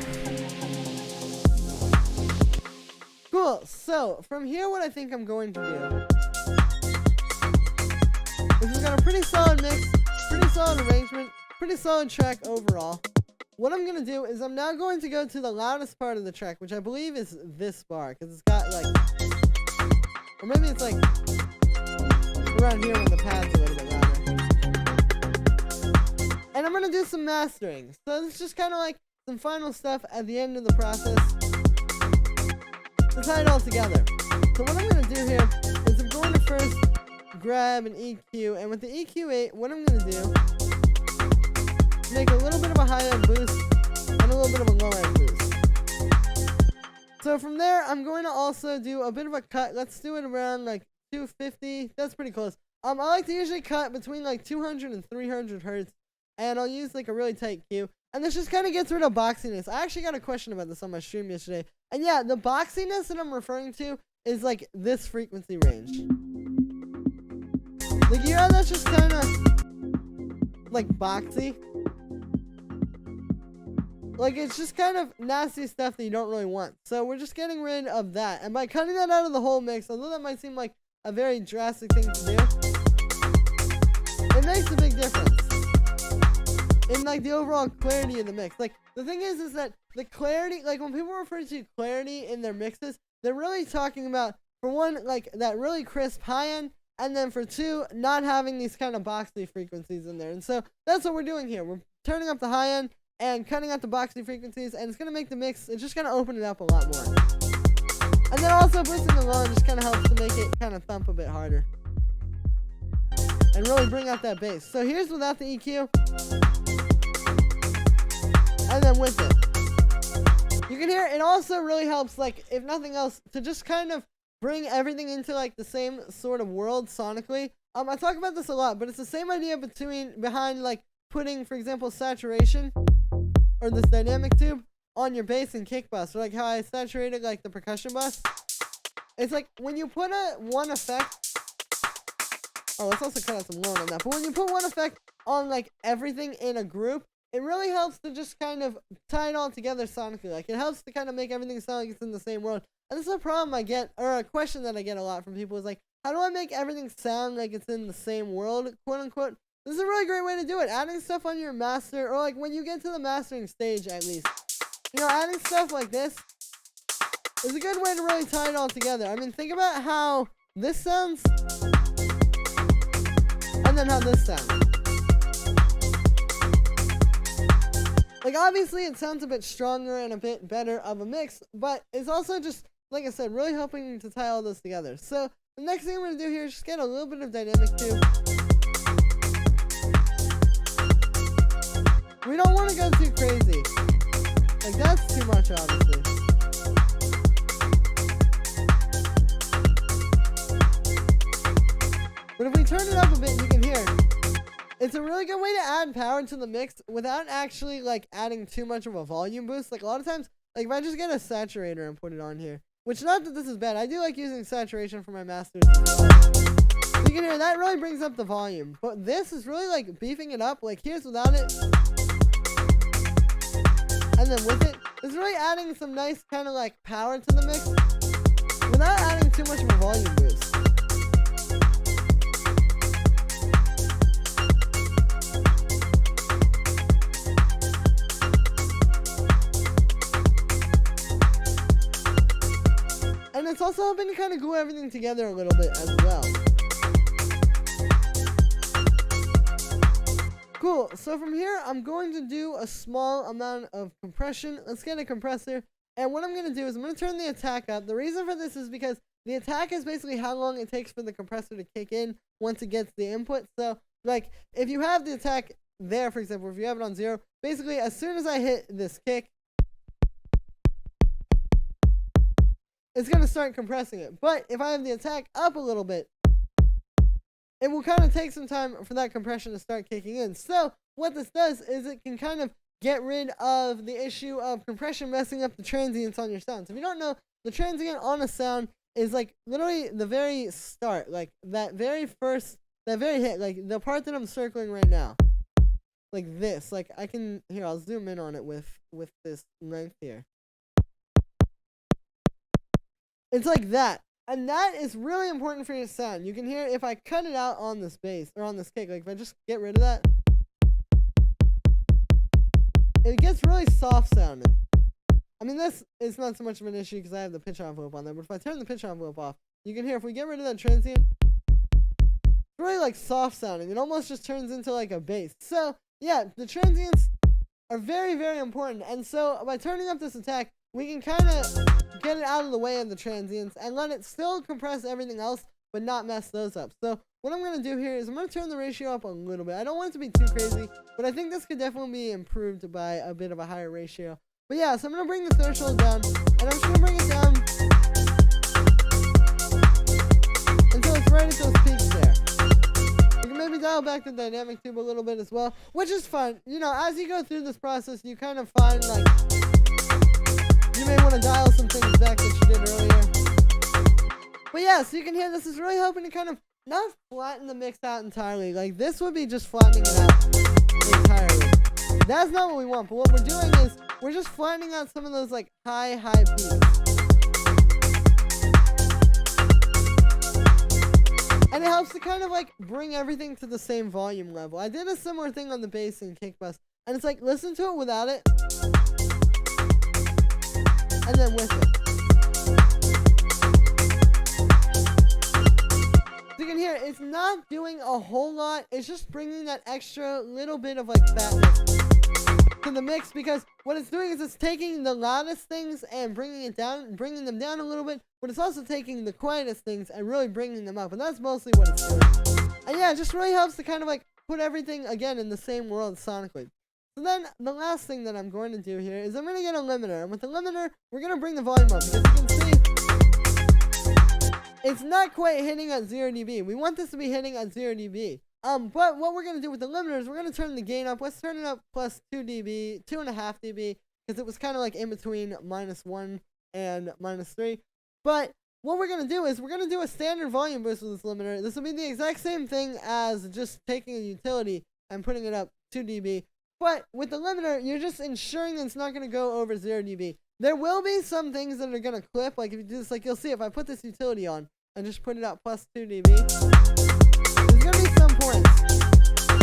Cool, so, from here, what I think I'm going to do is we've got a pretty solid mix, pretty solid arrangement, pretty solid track overall. What I'm going to do is I'm now going to go to the loudest part of the track, which I believe is this bar, because it's got, like, or maybe it's, like, around here when the pad's a little bit louder. And I'm going to do some mastering. So it's just kind of like some final stuff at the end of the process to tie it all together. So what I'm going to do here is I'm going to first grab an EQ, and with the EQ8, what I'm going to do is make a little bit of a high-end boost and a little bit of a low-end boost. So from there, I'm going to also do a bit of a cut. Let's do it around, like, 250. That's pretty close. I like to usually cut between, like, 200 and 300 hertz, and I'll use, like, a really tight cue. And this just kind of gets rid of boxiness. I actually got a question about this on my stream yesterday. And yeah, the boxiness that I'm referring to is, like, this frequency range. Like, you know, that's just kind of, like, boxy. Like, it's just kind of nasty stuff that you don't really want. So we're just getting rid of that. And by cutting that out of the whole mix, although that might seem like a very drastic thing to do, it makes a big difference in, like, the overall clarity of the mix. Like, the thing is that the clarity, like, when people refer to clarity in their mixes, they're really talking about, for one, like, that really crisp high end, and then for two, not having these kind of boxy frequencies in there. And so that's what we're doing here. We're turning up the high end and cutting out the boxy frequencies, and it's going to make the mix, it's just going to open it up a lot more. And then also boosting the low just kind of helps to make it kind of thump a bit harder. And really bring out that bass. So here's without the EQ. And then with it. You can hear it also really helps, like, if nothing else, to just kind of bring everything into, like, the same sort of world sonically. I talk about this a lot, but it's the same idea behind, like, putting, for example, saturation, or this dynamic tube, on your bass and kick bus, or like how I saturated, like, the percussion bus. It's like, when you put one effect, oh, let's also cut out some low on that, but when you put one effect on, like, everything in a group, it really helps to just kind of tie it all together sonically. Like, it helps to kind of make everything sound like it's in the same world. And this is a problem I get, or a question that I get a lot from people, is like, how do I make everything sound like it's in the same world, quote unquote? This is a really great way to do it. Adding stuff on your master, or, like, when you get to the mastering stage, at least. You know, adding stuff like this is a good way to really tie it all together. I mean, think about how this sounds, and then how this sounds. Like, obviously, it sounds a bit stronger and a bit better of a mix, but it's also just, like I said, really helping to tie all this together. So, the next thing I'm going to do here is just get a little bit of dynamic tube. We don't want to go too crazy. Like, that's too much, obviously. But if we turn it up a bit, you can hear It's a really good way to add power to the mix without actually like adding too much of a volume boost. Like a lot of times, like if I just get a saturator and put it on here, which not that this is bad. I do like using saturation for my masters. You can hear that really brings up the volume, but this is really like beefing it up. Like here's without it, and then with it, it's really adding some nice kind of like power to the mix without adding too much of a volume boost. And it's also helping to kind of glue everything together a little bit as well. Cool, so from here, I'm going to do a small amount of compression. Let's get a compressor. And what I'm going to do is I'm going to turn the attack up. The reason for this is because the attack is basically how long it takes for the compressor to kick in once it gets the input. So, like, if you have the attack there, for example, if you have it on 0, basically as soon as I hit this kick, it's going to start compressing it. But if I have the attack up a little bit, it will kind of take some time for that compression to start kicking in. So what this does is it can kind of get rid of the issue of compression messing up the transients on your sound. So if you don't know, the transient on a sound is like literally the very start, like that very hit, like the part that I'm circling right now. Like this, like I can, here, I'll zoom in on it with this length here. It's like that. And that is really important for your sound. You can hear if I cut it out on this bass, or on this kick, like if I just get rid of that, it gets really soft sounding. I mean, this is not so much of an issue because I have the pitch envelope on there, but if I turn the pitch envelope off, you can hear if we get rid of that transient, it's really like soft sounding. It almost just turns into like a bass. So, yeah, the transients are very, very important. And so by turning up this attack, we can kind of get it out of the way of the transients and let it still compress everything else, but not mess those up. So what I'm going to do here is I'm going to turn the ratio up a little bit. I don't want it to be too crazy, but I think this could definitely be improved by a bit of a higher ratio. But yeah, so I'm going to bring the threshold down, and I'm just going to bring it down until it's right at those peaks there. You can maybe dial back the dynamic tube a little bit as well, which is fun. You know, as you go through this process, you kind of find like you may want to dial some things back that you did earlier. But yeah, so you can hear this is really helping to kind of not flatten the mix out entirely. Like this would be just flattening it out entirely. That's not what we want, but what we're doing is we're just flattening out some of those like high peaks. And it helps to kind of like bring everything to the same volume level. I did a similar thing on the bass and kick bus, and it's like listen to it without it. And then with it. So you can hear it's not doing a whole lot. It's just bringing that extra little bit of like fatness to the mix, because what it's doing is it's taking the loudest things and bringing them down a little bit, but it's also taking the quietest things and really bringing them up, and that's mostly what it's doing. And yeah, it just really helps to kind of like put everything again in the same world sonically. So then the last thing that I'm going to do here is I'm going to get a limiter. And with the limiter, we're going to bring the volume up. Because you can see, it's not quite hitting at 0 dB. We want this to be hitting at 0 dB. But what we're going to do with the limiter is we're going to turn the gain up. Let's turn it up plus 2 dB, 2.5 dB. Because it was kind of like in between -1 and -3. But what we're going to do is we're going to do a standard volume boost with this limiter. This will be the exact same thing as just taking a utility and putting it up 2 dB. But with the limiter, you're just ensuring that it's not going to go over 0 dB. There will be some things that are going to clip. Like if you do this, like you'll see if I put this utility on and just put it up plus 2 dB, there's going to be some points.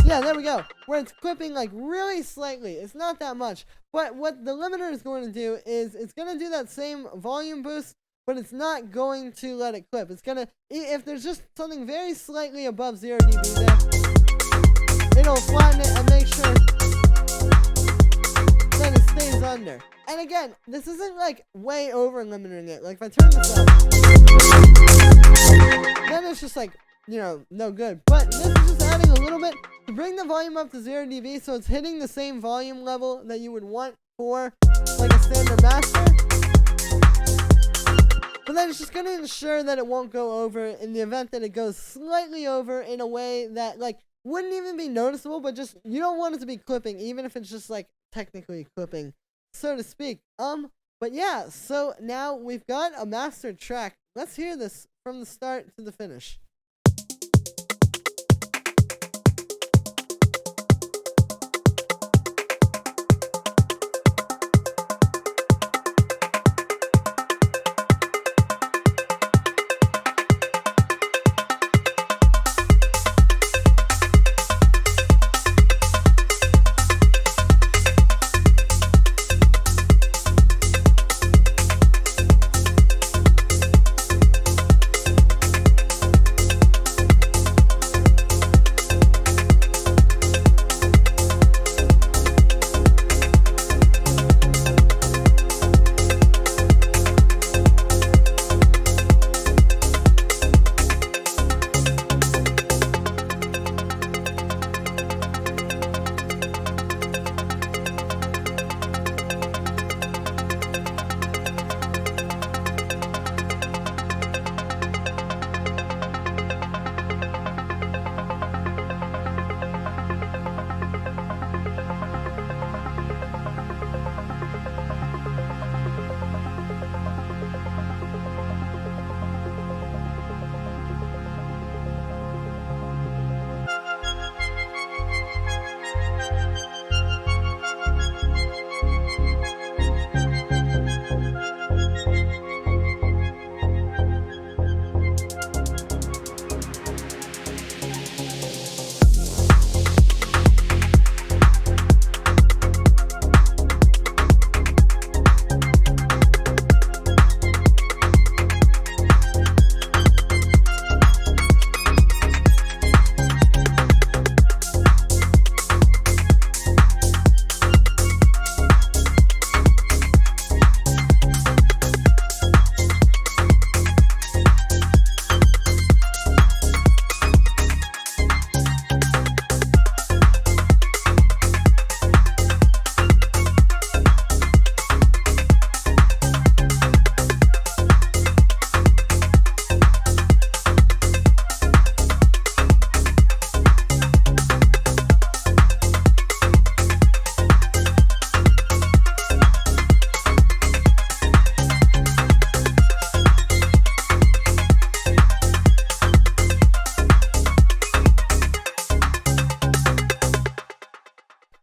Yeah, there we go. Where it's clipping like really slightly. It's not that much. But what the limiter is going to do is it's going to do that same volume boost, but it's not going to let it clip. It's going to, if there's just something very slightly above 0 dB there, it'll flatten it and make sure then it stays under. And again, this isn't like way over limiting it. Like if I turn this up, then it's just like, you know, no good. But this is just adding a little bit to bring the volume up to 0 dB, so it's hitting the same volume level that you would want for like a standard master. But then it's just going to ensure that it won't go over in the event that it goes slightly over in a way that, like, wouldn't even be noticeable, but just you don't want it to be clipping, even if it's just like technically clipping, so to speak. But yeah, so now we've got a mastered track. Let's hear this from the start to the finish.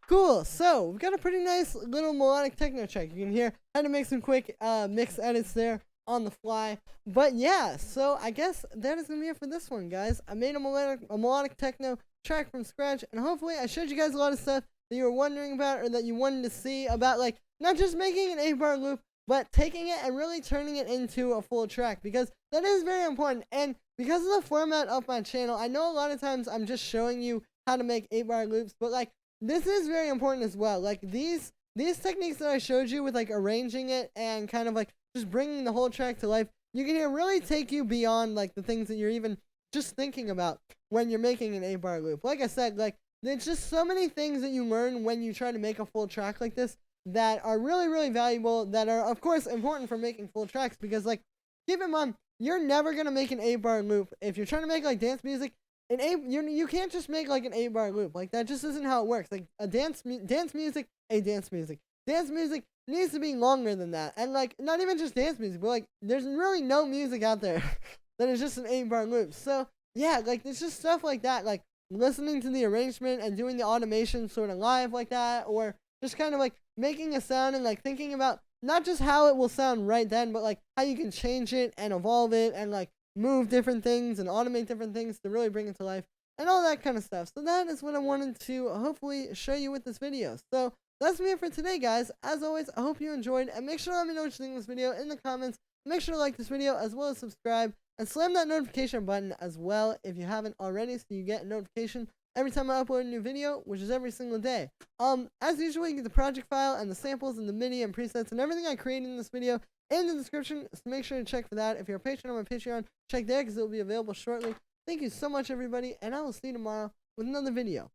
Cool, so we've got a pretty nice little melodic techno track. You can hear how to make some quick mix edits there on the fly. But yeah, so I guess that is going to be it for this one, guys. I made a melodic techno track from scratch, and hopefully I showed you guys a lot of stuff that you were wondering about or that you wanted to see about, like, not just making an 8-bar loop, but taking it and really turning it into a full track, because that is very important. And because of the format of my channel, I know a lot of times I'm just showing you how to make 8-bar loops, but like this is very important as well. Like these techniques that I showed you with like arranging it and kind of like just bringing the whole track to life, you can really take you beyond like the things that you're even just thinking about when you're making an 8-bar loop. Like I said, like there's just so many things that you learn when you try to make a full track like this that are really, really valuable, that are of course important for making full tracks, because like keep in mind, you're never gonna make an 8-bar loop if you're trying to make like dance music. You can't just make like an 8-bar loop. Like that just isn't how it works. Like a dance music needs to be longer than that. And like not even just dance music, but like there's really no music out there that is just an 8-bar loop. So yeah, like it's just stuff like that, like listening to the arrangement and doing the automation sort of live like that, or just kind of like making a sound and like thinking about not just how it will sound right then, but like how you can change it and evolve it and like move different things and automate different things to really bring it to life and all that kind of stuff. So that is what I wanted to hopefully show you with this video. So that's me for today, guys. As always, I hope you enjoyed, and make sure to let me know what you think of this video in the comments. Make sure to like this video as well as subscribe, and slam that notification button as well if you haven't already, so you get a notification every time I upload a new video, which is every single day. As usual, you get the project file and the samples and the MIDI and presets and everything I created in this video in the description, so make sure to check for that. If you're a patron on my Patreon, check there because it will be available shortly. Thank you so much, everybody, and I will see you tomorrow with another video.